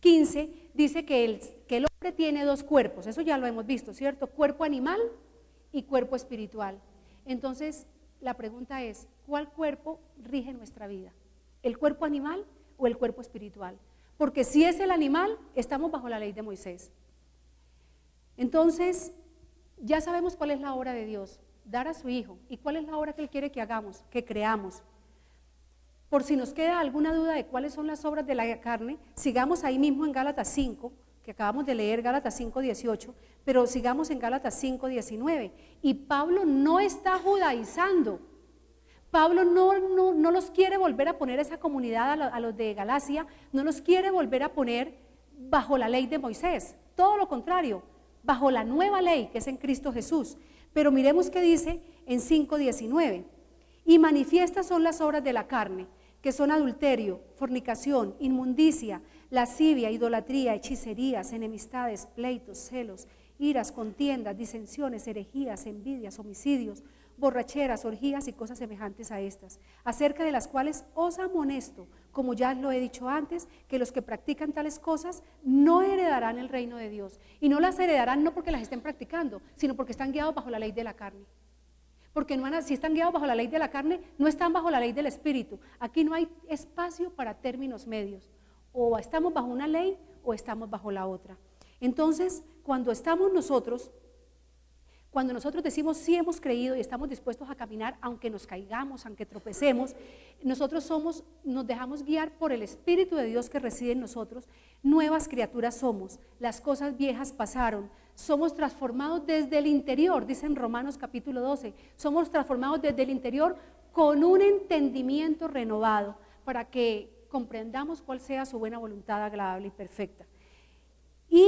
15, dice que el hombre tiene dos cuerpos, eso ya lo hemos visto, ¿cierto? Cuerpo animal y cuerpo espiritual. Entonces, la pregunta es, ¿cuál cuerpo rige nuestra vida? ¿El cuerpo animal o el cuerpo espiritual? Porque si es el animal, estamos bajo la ley de Moisés. Entonces, ya sabemos cuál es la obra de Dios, dar a su Hijo. ¿Y cuál es la obra que Él quiere que hagamos? Que creamos. Por si nos queda alguna duda de cuáles son las obras de la carne, sigamos ahí mismo en Gálatas 5, que acabamos de leer, Gálatas 5:18, pero sigamos en Gálatas 5:19. Y Pablo no está judaizando. Pablo no los quiere volver a poner esa comunidad a los de Galacia, no los quiere volver a poner bajo la ley de Moisés. Todo lo contrario, bajo la nueva ley que es en Cristo Jesús. Pero miremos qué dice en 5:19. Y manifiestas son las obras de la carne, que son adulterio, fornicación, inmundicia, lascivia, idolatría, hechicerías, enemistades, pleitos, celos, iras, contiendas, disensiones, herejías, envidias, homicidios, borracheras, orgías y cosas semejantes a estas, acerca de las cuales os amonesto, como ya lo he dicho antes, que los que practican tales cosas no heredarán el reino de Dios. Y no las heredarán no porque las estén practicando, sino porque están guiados bajo la ley de la carne. Porque si están guiados bajo la ley de la carne, no están bajo la ley del Espíritu. Aquí no hay espacio para términos medios. O estamos bajo una ley o estamos bajo la otra. Entonces, cuando nosotros decimos sí hemos creído y estamos dispuestos a caminar, aunque nos caigamos, aunque tropecemos, nosotros nos dejamos guiar por el Espíritu de Dios que reside en nosotros. Nuevas criaturas somos, las cosas viejas pasaron, somos transformados desde el interior, dice en Romanos capítulo 12, somos transformados desde el interior con un entendimiento renovado para que comprendamos cuál sea su buena voluntad agradable y perfecta. Y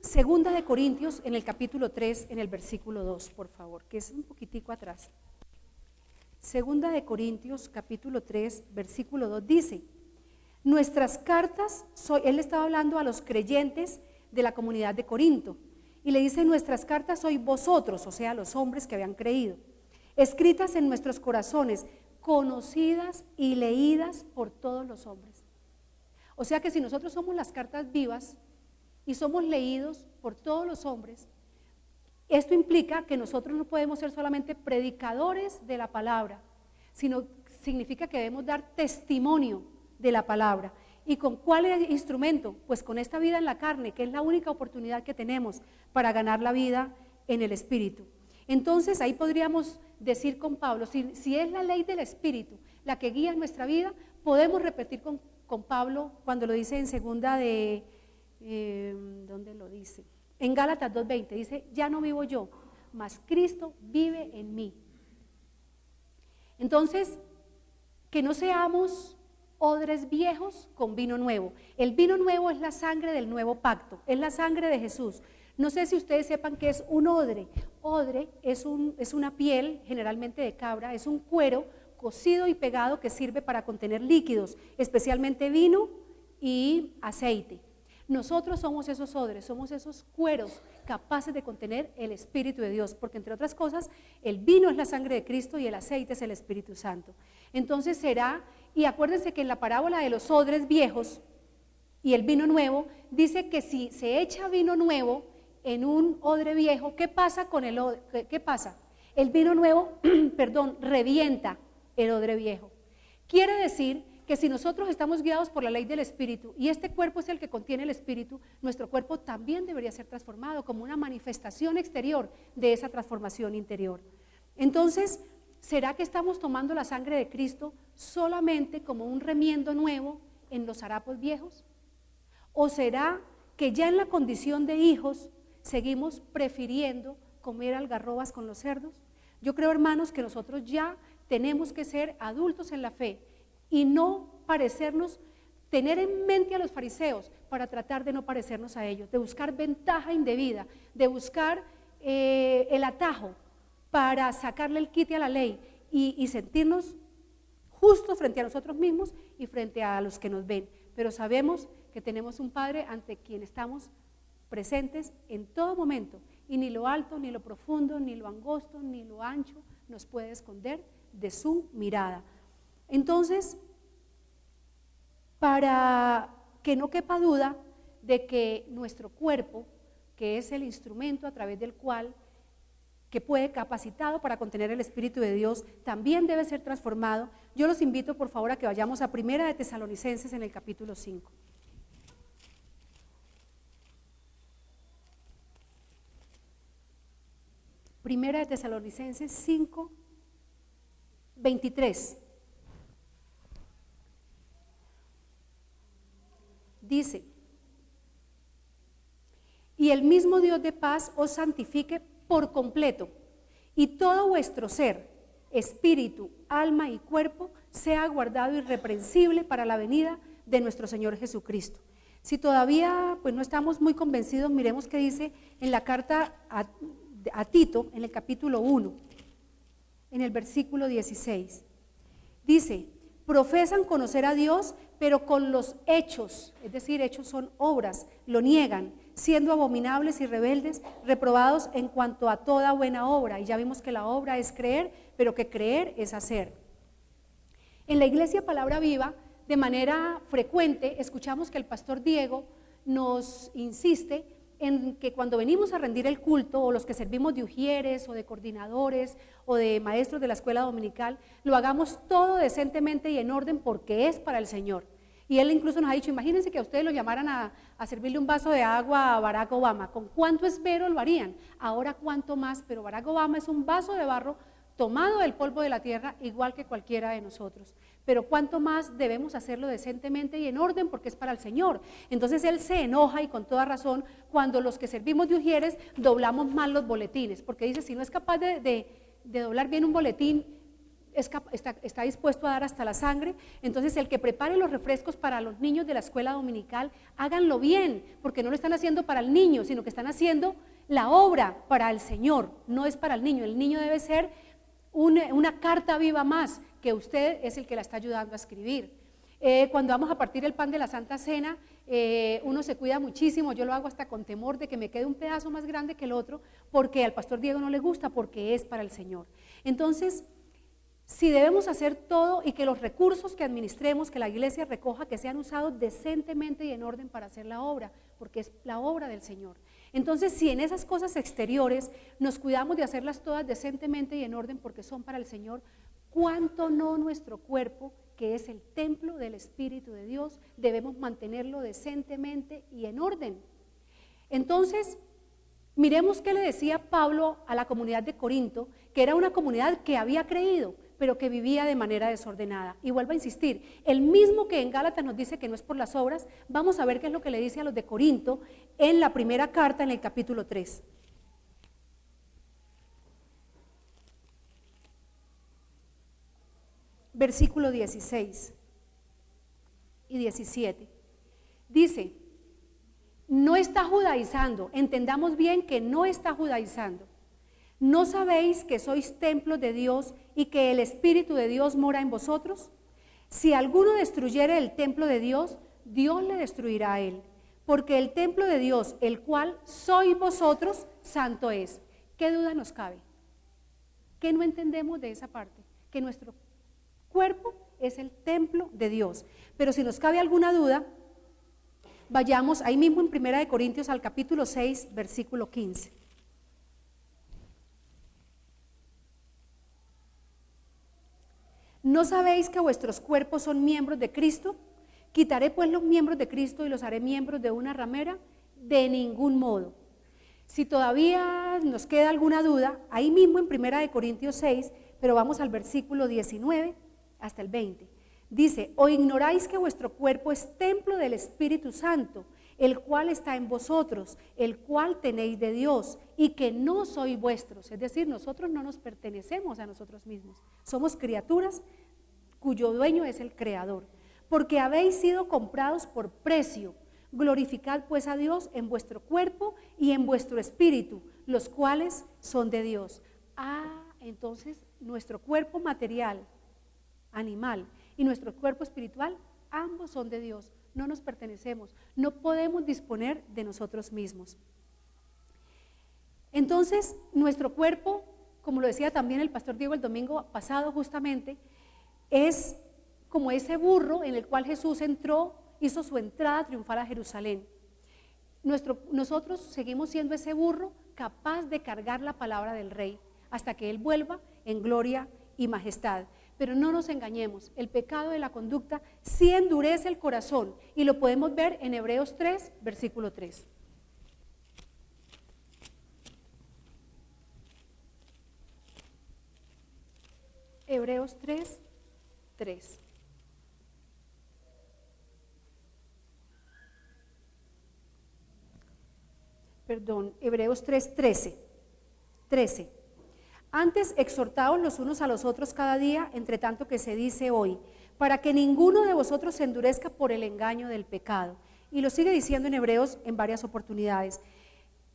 Segunda de Corintios en el capítulo 3, en el versículo 2, por favor, que es un poquitico atrás. Segunda de Corintios, capítulo 3, versículo 2, dice, nuestras cartas, él estaba hablando a los creyentes de la comunidad de Corinto, y le dice, nuestras cartas sois vosotros, o sea, los hombres que habían creído, escritas en nuestros corazones, conocidas y leídas por todos los hombres. O sea que si nosotros somos las cartas vivas, y somos leídos por todos los hombres, esto implica que nosotros no podemos ser solamente predicadores de la palabra, sino significa que debemos dar testimonio de la palabra. ¿Y con cuál instrumento? Pues con esta vida en la carne, que es la única oportunidad que tenemos para ganar la vida en el Espíritu. Entonces ahí podríamos decir con Pablo, si es la ley del Espíritu la que guía nuestra vida, podemos repetir con Pablo cuando lo dice en segunda de... ¿dónde lo dice? En Gálatas 2:20 dice, ya no vivo yo, mas Cristo vive en mí. Entonces, que no seamos odres viejos con vino nuevo. El vino nuevo es la sangre del nuevo pacto, es la sangre de Jesús. No sé si ustedes sepan qué es un odre. Odre es una piel, generalmente de cabra, es un cuero cocido y pegado que sirve para contener líquidos, especialmente vino y aceite. Nosotros somos esos odres, somos esos cueros capaces de contener el Espíritu de Dios, porque entre otras cosas, el vino es la sangre de Cristo y el aceite es el Espíritu Santo. Entonces y acuérdense que en la parábola de los odres viejos y el vino nuevo, dice que si se echa vino nuevo en un odre viejo, ¿qué pasa con el odre? ¿Qué pasa? El vino nuevo, revienta el odre viejo. Quiere decir que si nosotros estamos guiados por la ley del Espíritu y este cuerpo es el que contiene el Espíritu, nuestro cuerpo también debería ser transformado como una manifestación exterior de esa transformación interior. Entonces, ¿será que estamos tomando la sangre de Cristo solamente como un remiendo nuevo en los harapos viejos? ¿O será que ya en la condición de hijos seguimos prefiriendo comer algarrobas con los cerdos? Yo creo, hermanos, que nosotros ya tenemos que ser adultos en la fe y no parecernos, tener en mente a los fariseos para tratar de no parecernos a ellos, de buscar ventaja indebida, de buscar el atajo para sacarle el quite a la ley y sentirnos justos frente a nosotros mismos y frente a los que nos ven. Pero sabemos que tenemos un Padre ante quien estamos presentes en todo momento y ni lo alto, ni lo profundo, ni lo angosto, ni lo ancho nos puede esconder de su mirada. Entonces, para que no quepa duda de que nuestro cuerpo, que es el instrumento a través del cual que puede capacitado para contener el Espíritu de Dios, también debe ser transformado. Yo los invito por favor a que vayamos a Primera de Tesalonicenses en el capítulo 5. Primera de Tesalonicenses 5, 23. Dice: y el mismo Dios de paz os santifique por completo, y todo vuestro ser, espíritu, alma y cuerpo sea guardado irreprensible para la venida de nuestro Señor Jesucristo. Si todavía pues no estamos muy convencidos, miremos qué dice en la carta a Tito, en el capítulo 1, en el versículo 16. Dice: profesan conocer a Dios, pero con los hechos, es decir, hechos son obras, lo niegan, siendo abominables y rebeldes, reprobados en cuanto a toda buena obra. Y ya vimos que la obra es creer, pero que creer es hacer. En la Iglesia Palabra Viva, de manera frecuente, escuchamos que el pastor Diego nos insiste en que cuando venimos a rendir el culto, o los que servimos de ujieres, o de coordinadores, o de maestros de la escuela dominical, lo hagamos todo decentemente y en orden, porque es para el Señor. Y él incluso nos ha dicho: imagínense que a ustedes lo llamaran a servirle un vaso de agua a Barack Obama, ¿con cuánto esmero lo harían? Ahora cuánto más, pero Barack Obama es un vaso de barro tomado del polvo de la tierra, igual que cualquiera de nosotros. Pero cuánto más debemos hacerlo decentemente y en orden, porque es para el Señor. Entonces él se enoja, y con toda razón, cuando los que servimos de ujieres doblamos mal los boletines, porque dice: si no es capaz de doblar bien un boletín, está dispuesto a dar hasta la sangre. Entonces el que prepare los refrescos para los niños de la escuela dominical, háganlo bien, porque no lo están haciendo para el niño, sino que están haciendo la obra para el Señor, no es para el niño. El niño debe ser una carta viva más, que usted es el que la está ayudando a escribir. Cuando vamos a partir el pan de la Santa Cena, uno se cuida muchísimo. Yo lo hago hasta con temor de que me quede un pedazo más grande que el otro, porque al pastor Diego no le gusta, porque es para el Señor. Entonces, si debemos hacer todo, y que los recursos que administremos, que la iglesia recoja, que sean usados decentemente y en orden para hacer la obra, porque es la obra del Señor. Entonces, si en esas cosas exteriores nos cuidamos de hacerlas todas decentemente y en orden, porque son para el Señor, ¿cuánto no nuestro cuerpo, que es el templo del Espíritu de Dios, debemos mantenerlo decentemente y en orden? Entonces, miremos qué le decía Pablo a la comunidad de Corinto, que era una comunidad que había creído, pero que vivía de manera desordenada. Y vuelvo a insistir, el mismo que en Gálatas nos dice que no es por las obras, vamos a ver qué es lo que le dice a los de Corinto en la primera carta, en el capítulo 3. Versículo 16 y 17. Dice: no está judaizando, entendamos bien que no está judaizando. ¿No sabéis que sois templos de Dios y que el Espíritu de Dios mora en vosotros? Si alguno destruyere el templo de Dios, Dios le destruirá a él, porque el templo de Dios, el cual sois vosotros, santo es. ¿Qué duda nos cabe? ¿Qué no entendemos de esa parte? Que nuestro cuerpo es el templo de Dios. Pero si nos cabe alguna duda, vayamos ahí mismo en 1 Corintios al capítulo 6, versículo 15. ¿No sabéis que vuestros cuerpos son miembros de Cristo? ¿Quitaré pues los miembros de Cristo y los haré miembros de una ramera? De ningún modo. Si todavía nos queda alguna duda, ahí mismo en 1 Corintios 6, pero vamos al versículo 19 hasta el 20. Dice: ¿o ignoráis que vuestro cuerpo es templo del Espíritu Santo, el cual está en vosotros, el cual tenéis de Dios, y que no sois vuestros? Es decir, nosotros no nos pertenecemos a nosotros mismos, somos criaturas cuyo dueño es el Creador. Porque habéis sido comprados por precio. Glorificad pues a Dios en vuestro cuerpo y en vuestro espíritu, los cuales son de Dios. Entonces nuestro cuerpo material, animal, y nuestro cuerpo espiritual, ambos son de Dios. No nos pertenecemos, no podemos disponer de nosotros mismos. Entonces, nuestro cuerpo, como lo decía también el pastor Diego el domingo pasado justamente, es como ese burro en el cual Jesús entró, hizo su entrada triunfal a Jerusalén. Nosotros seguimos siendo ese burro capaz de cargar la palabra del Rey hasta que Él vuelva en gloria y majestad. Pero no nos engañemos, el pecado de la conducta sí endurece el corazón y lo podemos ver en Hebreos 3, versículo 3. Hebreos 3, 3. Hebreos 3, 13. Antes exhortaos los unos a los otros cada día, entre tanto que se dice hoy, para que ninguno de vosotros se endurezca por el engaño del pecado. Y lo sigue diciendo en Hebreos en varias oportunidades.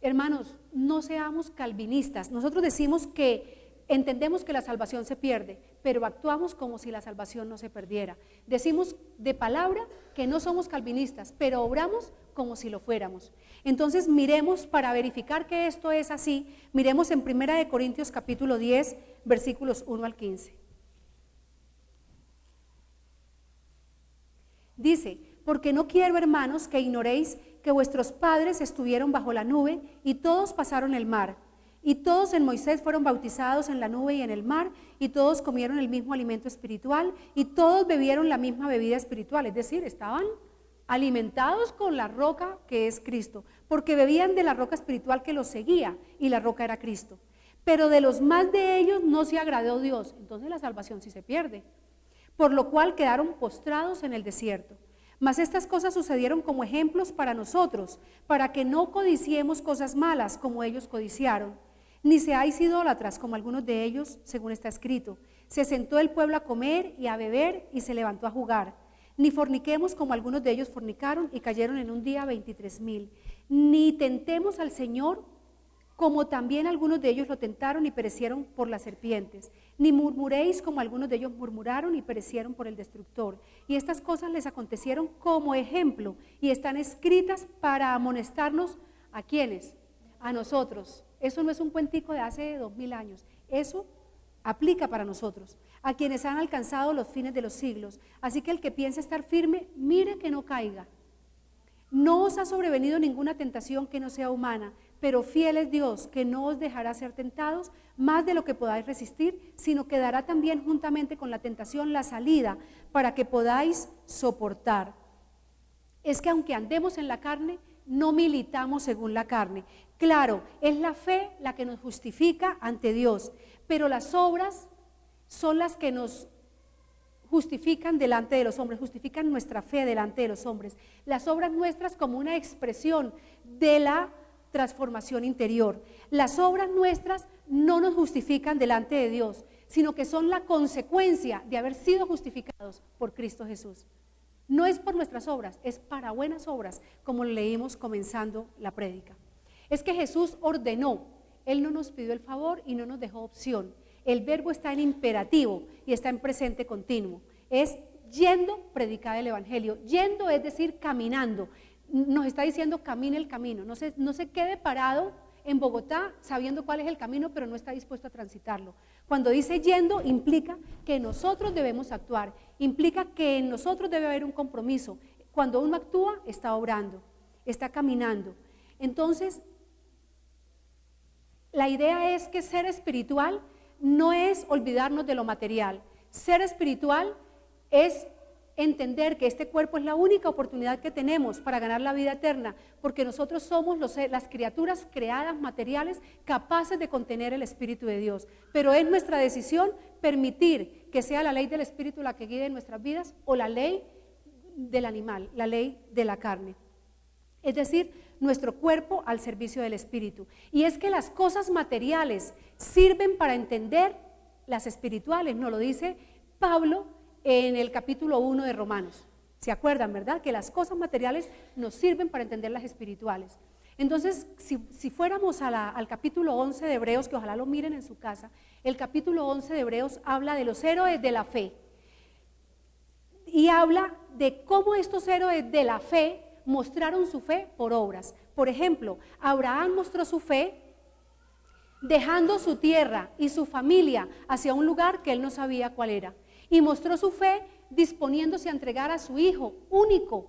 Hermanos, no seamos calvinistas. Nosotros decimos que entendemos que la salvación se pierde, pero actuamos como si la salvación no se perdiera. Decimos de palabra que no somos calvinistas, pero obramos como si lo fuéramos. Entonces miremos, para verificar que esto es así, miremos en 1 Corintios capítulo 10, versículos 1 al 15. Dice: porque no quiero, hermanos, que ignoréis que vuestros padres estuvieron bajo la nube y todos pasaron el mar. Y todos en Moisés fueron bautizados en la nube y en el mar, y todos comieron el mismo alimento espiritual, y todos bebieron la misma bebida espiritual, es decir, estaban alimentados con la roca que es Cristo, porque bebían de la roca espiritual que los seguía, y la roca era Cristo. Pero de los más de ellos no se agradó Dios, entonces la salvación sí se pierde, por lo cual quedaron postrados en el desierto. Mas estas cosas sucedieron como ejemplos para nosotros, para que no codiciemos cosas malas como ellos codiciaron. Ni seáis idólatras como algunos de ellos, según está escrito. Se sentó el pueblo a comer y a beber y se levantó a jugar. Ni forniquemos como algunos de ellos fornicaron y cayeron en un día 23,000. Ni tentemos al Señor como también algunos de ellos lo tentaron y perecieron por las serpientes. Ni murmuréis como algunos de ellos murmuraron y perecieron por el destructor. Y estas cosas les acontecieron como ejemplo y están escritas para amonestarnos, ¿a quiénes? A nosotros. Eso no es un cuentico de hace 2000 años, eso aplica para nosotros, a quienes han alcanzado los fines de los siglos. Así que el que piensa estar firme, mire que no caiga. No os ha sobrevenido ninguna tentación que no sea humana, pero fiel es Dios, que no os dejará ser tentados más de lo que podáis resistir, sino que dará también juntamente con la tentación la salida para que podáis soportar. Es que aunque andemos en la carne, no militamos según la carne. Claro, es la fe la que nos justifica ante Dios, pero las obras son las que nos justifican delante de los hombres, justifican nuestra fe delante de los hombres. Las obras nuestras como una expresión de la transformación interior. Las obras nuestras no nos justifican delante de Dios, sino que son la consecuencia de haber sido justificados por Cristo Jesús. No es por nuestras obras, es para buenas obras, como leímos comenzando la prédica. Es que Jesús ordenó, Él no nos pidió el favor y no nos dejó opción. El verbo está en imperativo y está en presente continuo. Es yendo, predicar el evangelio. Yendo es decir, caminando. Nos está diciendo, camine el camino. No se quede parado en Bogotá sabiendo cuál es el camino, pero no está dispuesto a transitarlo. Cuando dice yendo, implica que nosotros debemos actuar, implica que en nosotros debe haber un compromiso. Cuando uno actúa, está obrando, está caminando. Entonces, la idea es que ser espiritual no es olvidarnos de lo material. Ser espiritual es entender que este cuerpo es la única oportunidad que tenemos para ganar la vida eterna, porque nosotros somos las criaturas creadas materiales capaces de contener el Espíritu de Dios, pero es nuestra decisión permitir que sea la ley del Espíritu la que guíe nuestras vidas o la ley del animal, la ley de la carne, es decir, nuestro cuerpo al servicio del Espíritu. Y es que las cosas materiales sirven para entender las espirituales, nos lo dice Pablo en el capítulo 1 de Romanos. ¿Se acuerdan, verdad? Que las cosas materiales nos sirven para entender las espirituales. Entonces, si fuéramos al capítulo 11 de Hebreos, que ojalá lo miren en su casa, el capítulo 11 de Hebreos habla de los héroes de la fe. Y habla de cómo estos héroes de la fe mostraron su fe por obras. Por ejemplo, Abraham mostró su fe dejando su tierra y su familia hacia un lugar que él no sabía cuál era. Y mostró su fe disponiéndose a entregar a su hijo único,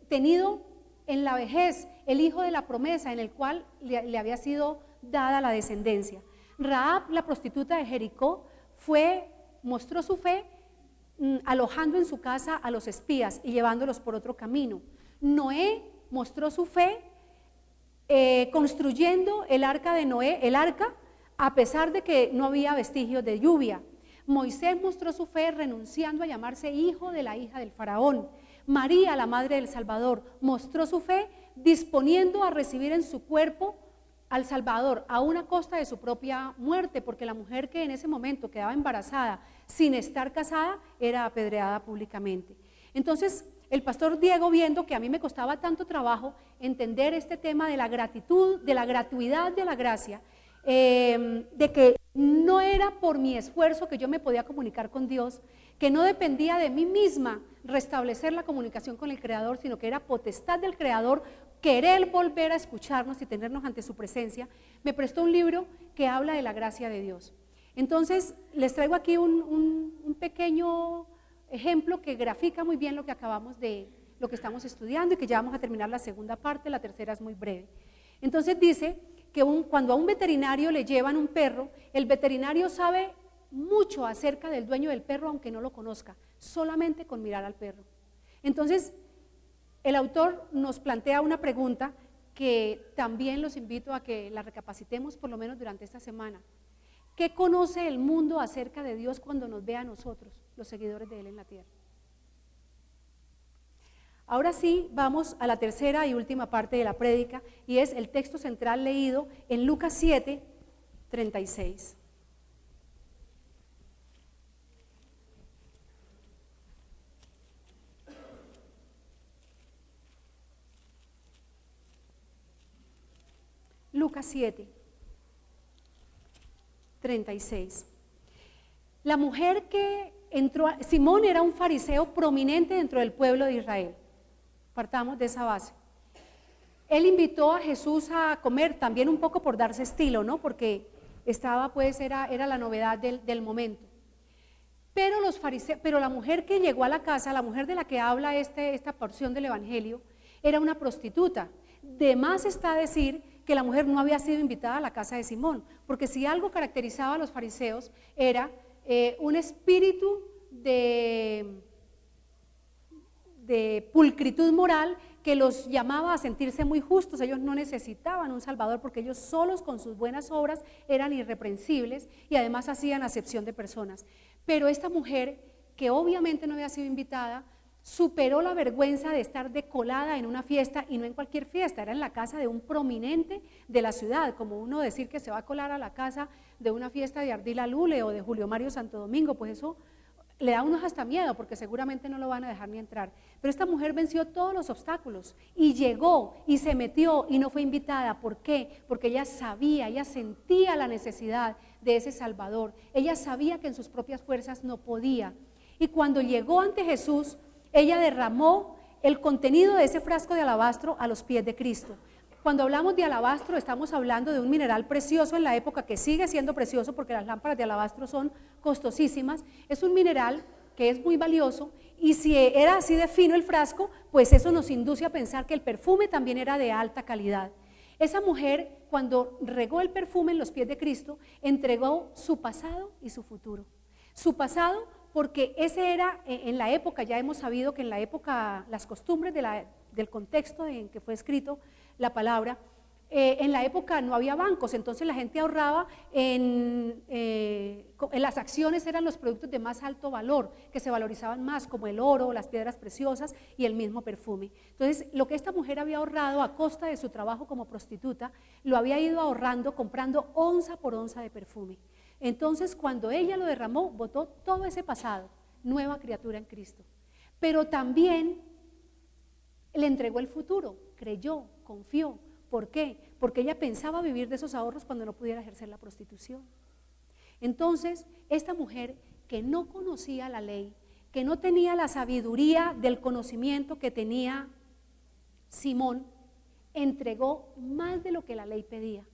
tenido en la vejez, el hijo de la promesa en el cual le había sido dada la descendencia. Rahab, la prostituta de Jericó, mostró su fe alojando en su casa a los espías y llevándolos por otro camino. Noé mostró su fe construyendo el arca de Noé, a pesar de que no había vestigios de lluvia. Moisés mostró su fe renunciando a llamarse hijo de la hija del faraón. María, la madre del Salvador, mostró su fe disponiendo a recibir en su cuerpo al Salvador, a una costa de su propia muerte, porque la mujer que en ese momento quedaba embarazada sin estar casada era apedreada públicamente. Entonces, el pastor Diego, viendo que a mí me costaba tanto trabajo entender este tema de la gratitud, de la gratuidad de la gracia, de que no era por mi esfuerzo que yo me podía comunicar con Dios, que no dependía de mí misma restablecer la comunicación con el Creador, sino que era potestad del Creador querer volver a escucharnos y tenernos ante su presencia, me prestó un libro que habla de la gracia de Dios. Entonces, les traigo aquí un pequeño ejemplo que grafica muy bien lo que lo que estamos estudiando y que ya vamos a terminar la segunda parte, la tercera es muy breve. Entonces dice que cuando a un veterinario le llevan un perro, el veterinario sabe mucho acerca del dueño del perro aunque no lo conozca, solamente con mirar al perro. Entonces, el autor nos plantea una pregunta que también los invito a que la recapacitemos por lo menos durante esta semana. ¿Qué conoce el mundo acerca de Dios cuando nos ve a nosotros, los seguidores de Él en la tierra? Ahora sí, vamos a la tercera y última parte de la prédica, y es el texto central leído en Lucas 7, 36. Lucas 7, 36. La mujer que entró, Simón era un fariseo prominente dentro del pueblo de Israel. Partamos de esa base. Él invitó a Jesús a comer también un poco por darse estilo, ¿no? Porque era la novedad del momento. Pero la mujer que llegó a la casa, la mujer de la que habla esta porción del Evangelio, era una prostituta. De más está decir que la mujer no había sido invitada a la casa de Simón, porque si algo caracterizaba a los fariseos era un espíritu de pulcritud moral que los llamaba a sentirse muy justos. Ellos no necesitaban un salvador porque ellos solos con sus buenas obras eran irreprensibles y además hacían acepción de personas. Pero esta mujer, que obviamente no había sido invitada, superó la vergüenza de estar decolada en una fiesta, y no en cualquier fiesta, era en la casa de un prominente de la ciudad, como uno decir que se va a colar a la casa de una fiesta de Ardila Lule o de Julio Mario Santo Domingo, pues eso le da a uno hasta miedo, porque seguramente no lo van a dejar ni entrar. Pero esta mujer venció todos los obstáculos y llegó y se metió y no fue invitada. ¿Por qué? Porque ella sabía, ella sentía la necesidad de ese Salvador. Ella sabía que en sus propias fuerzas no podía. Y cuando llegó ante Jesús, ella derramó el contenido de ese frasco de alabastro a los pies de Cristo. Cuando hablamos de alabastro, estamos hablando de un mineral precioso en la época, que sigue siendo precioso porque las lámparas de alabastro son costosísimas. Es un mineral que es muy valioso, y si era así de fino el frasco, pues eso nos induce a pensar que el perfume también era de alta calidad. Esa mujer, cuando regó el perfume en los pies de Cristo, entregó su pasado y su futuro. Su pasado, porque ese era, en la época, ya hemos sabido que en la época, las costumbres del contexto en que fue escrito la palabra, en la época no había bancos, entonces la gente ahorraba en las acciones, eran los productos de más alto valor, que se valorizaban más, como el oro, las piedras preciosas y el mismo perfume. Entonces, lo que esta mujer había ahorrado a costa de su trabajo como prostituta, lo había ido ahorrando comprando onza por onza de perfume. Entonces, cuando ella lo derramó, botó todo ese pasado, nueva criatura en Cristo. Pero también le entregó el futuro, creyó, confió. ¿Por qué? Porque ella pensaba vivir de esos ahorros cuando no pudiera ejercer la prostitución. Entonces, esta mujer que no conocía la ley, que no tenía la sabiduría del conocimiento que tenía Simón, entregó más de lo que la ley pedía.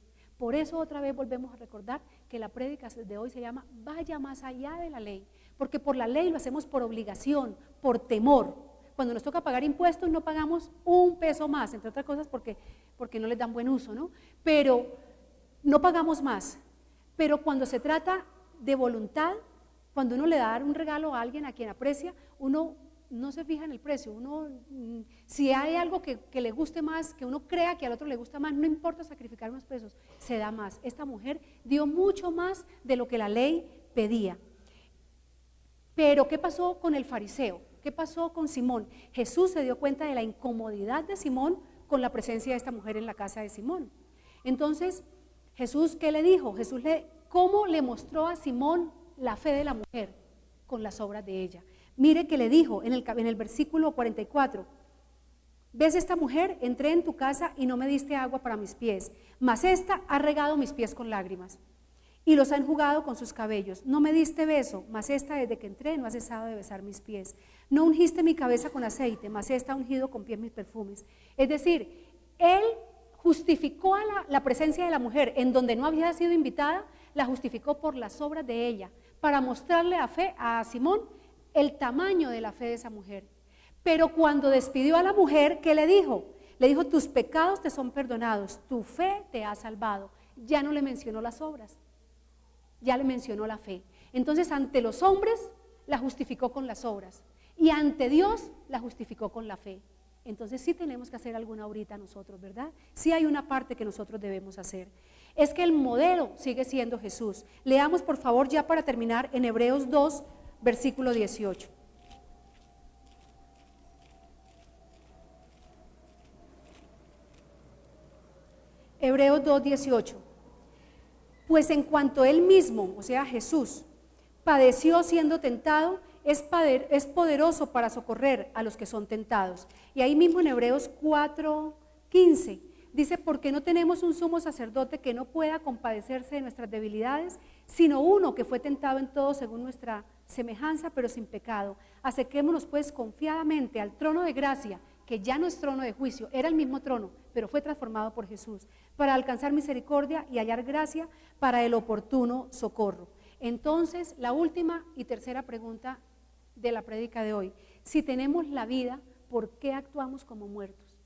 Por eso otra vez volvemos a recordar que la prédica de hoy se llama Vaya más allá de la ley, porque por la ley lo hacemos por obligación, por temor. Cuando nos toca pagar impuestos no pagamos un peso más, entre otras cosas porque no les dan buen uso, ¿no? Pero no pagamos más. Pero cuando se trata de voluntad, cuando uno le da un regalo a alguien a quien aprecia, uno no se fija en el precio. Uno, si hay algo que le guste más, que uno crea que al otro le gusta más, no importa sacrificar unos pesos, se da más. Esta mujer dio mucho más de lo que la ley pedía. Pero ¿qué pasó con el fariseo? ¿Qué pasó con Simón? Jesús se dio cuenta de la incomodidad de Simón con la presencia de esta mujer en la casa de Simón. Entonces, Jesús, ¿qué le dijo? ¿Cómo le mostró a Simón la fe de la mujer? Con las obras de ella. Mire que le dijo en el versículo 44, ¿ves esta mujer? Entré en tu casa y no me diste agua para mis pies, mas esta ha regado mis pies con lágrimas y los ha enjugado con sus cabellos. No me diste beso, mas esta desde que entré no ha cesado de besar mis pies. No ungiste mi cabeza con aceite, mas esta ha ungido con pies mis perfumes. Es decir, él justificó a la presencia de la mujer en donde no había sido invitada, la justificó por las obras de ella, para mostrarle a Simón el tamaño de la fe de esa mujer. Pero cuando despidió a la mujer, ¿qué le dijo? Le dijo, tus pecados te son perdonados, tu fe te ha salvado. Ya no le mencionó las obras, ya le mencionó la fe. Entonces ante los hombres la justificó con las obras y ante Dios la justificó con la fe. Entonces sí tenemos que hacer alguna ahorita nosotros, ¿verdad? Sí hay una parte que nosotros debemos hacer. Es que el modelo sigue siendo Jesús. Leamos por favor ya para terminar en Hebreos 2, versículo 18. Hebreos 2, 18. Pues en cuanto él mismo, o sea Jesús, padeció siendo tentado, es poderoso para socorrer a los que son tentados. Y ahí mismo en Hebreos 4, 15, dice, porque no tenemos un sumo sacerdote que no pueda compadecerse de nuestras debilidades, sino uno que fue tentado en todo según nuestra semejanza, pero sin pecado. Acerquémonos pues confiadamente al trono de gracia, que ya no es trono de juicio, era el mismo trono, pero fue transformado por Jesús, para alcanzar misericordia y hallar gracia para el oportuno socorro. Entonces, la última y tercera pregunta de la prédica de hoy: si tenemos la vida, ¿por qué actuamos como muertos?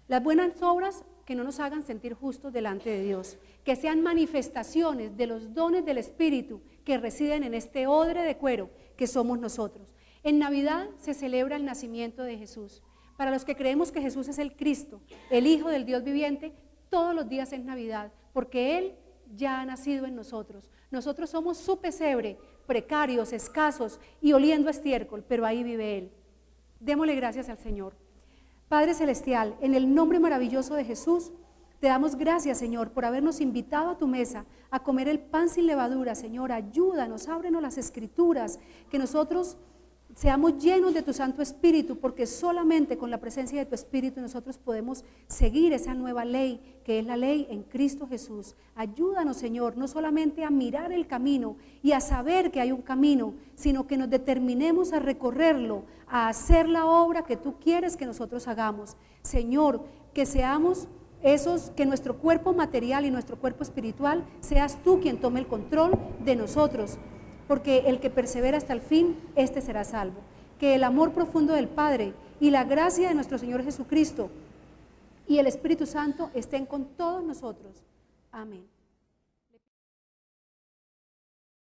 Las buenas obras que no nos hagan sentir justos delante de Dios, que sean manifestaciones de los dones del Espíritu que residen en este odre de cuero que somos nosotros. En Navidad se celebra el nacimiento de Jesús. Para los que creemos que Jesús es el Cristo, el Hijo del Dios viviente, todos los días es Navidad, porque Él ya ha nacido en nosotros. Nosotros somos su pesebre, precarios, escasos y oliendo a estiércol, pero ahí vive Él. Démosle gracias al Señor. Padre Celestial, en el nombre maravilloso de Jesús, te damos gracias, Señor, por habernos invitado a tu mesa a comer el pan sin levadura. Señor, ayúdanos, ábrenos las Escrituras, que nosotros seamos llenos de tu Santo Espíritu, porque solamente con la presencia de tu Espíritu nosotros podemos seguir esa nueva ley, que es la ley en Cristo Jesús. Ayúdanos, Señor, no solamente a mirar el camino y a saber que hay un camino, sino que nos determinemos a recorrerlo, a hacer la obra que tú quieres que nosotros hagamos. Señor, que seamos que nuestro cuerpo material y nuestro cuerpo espiritual seas tú quien tome el control de nosotros, porque el que persevera hasta el fin, este será salvo. Que el amor profundo del Padre y la gracia de nuestro Señor Jesucristo y el Espíritu Santo estén con todos nosotros. Amén.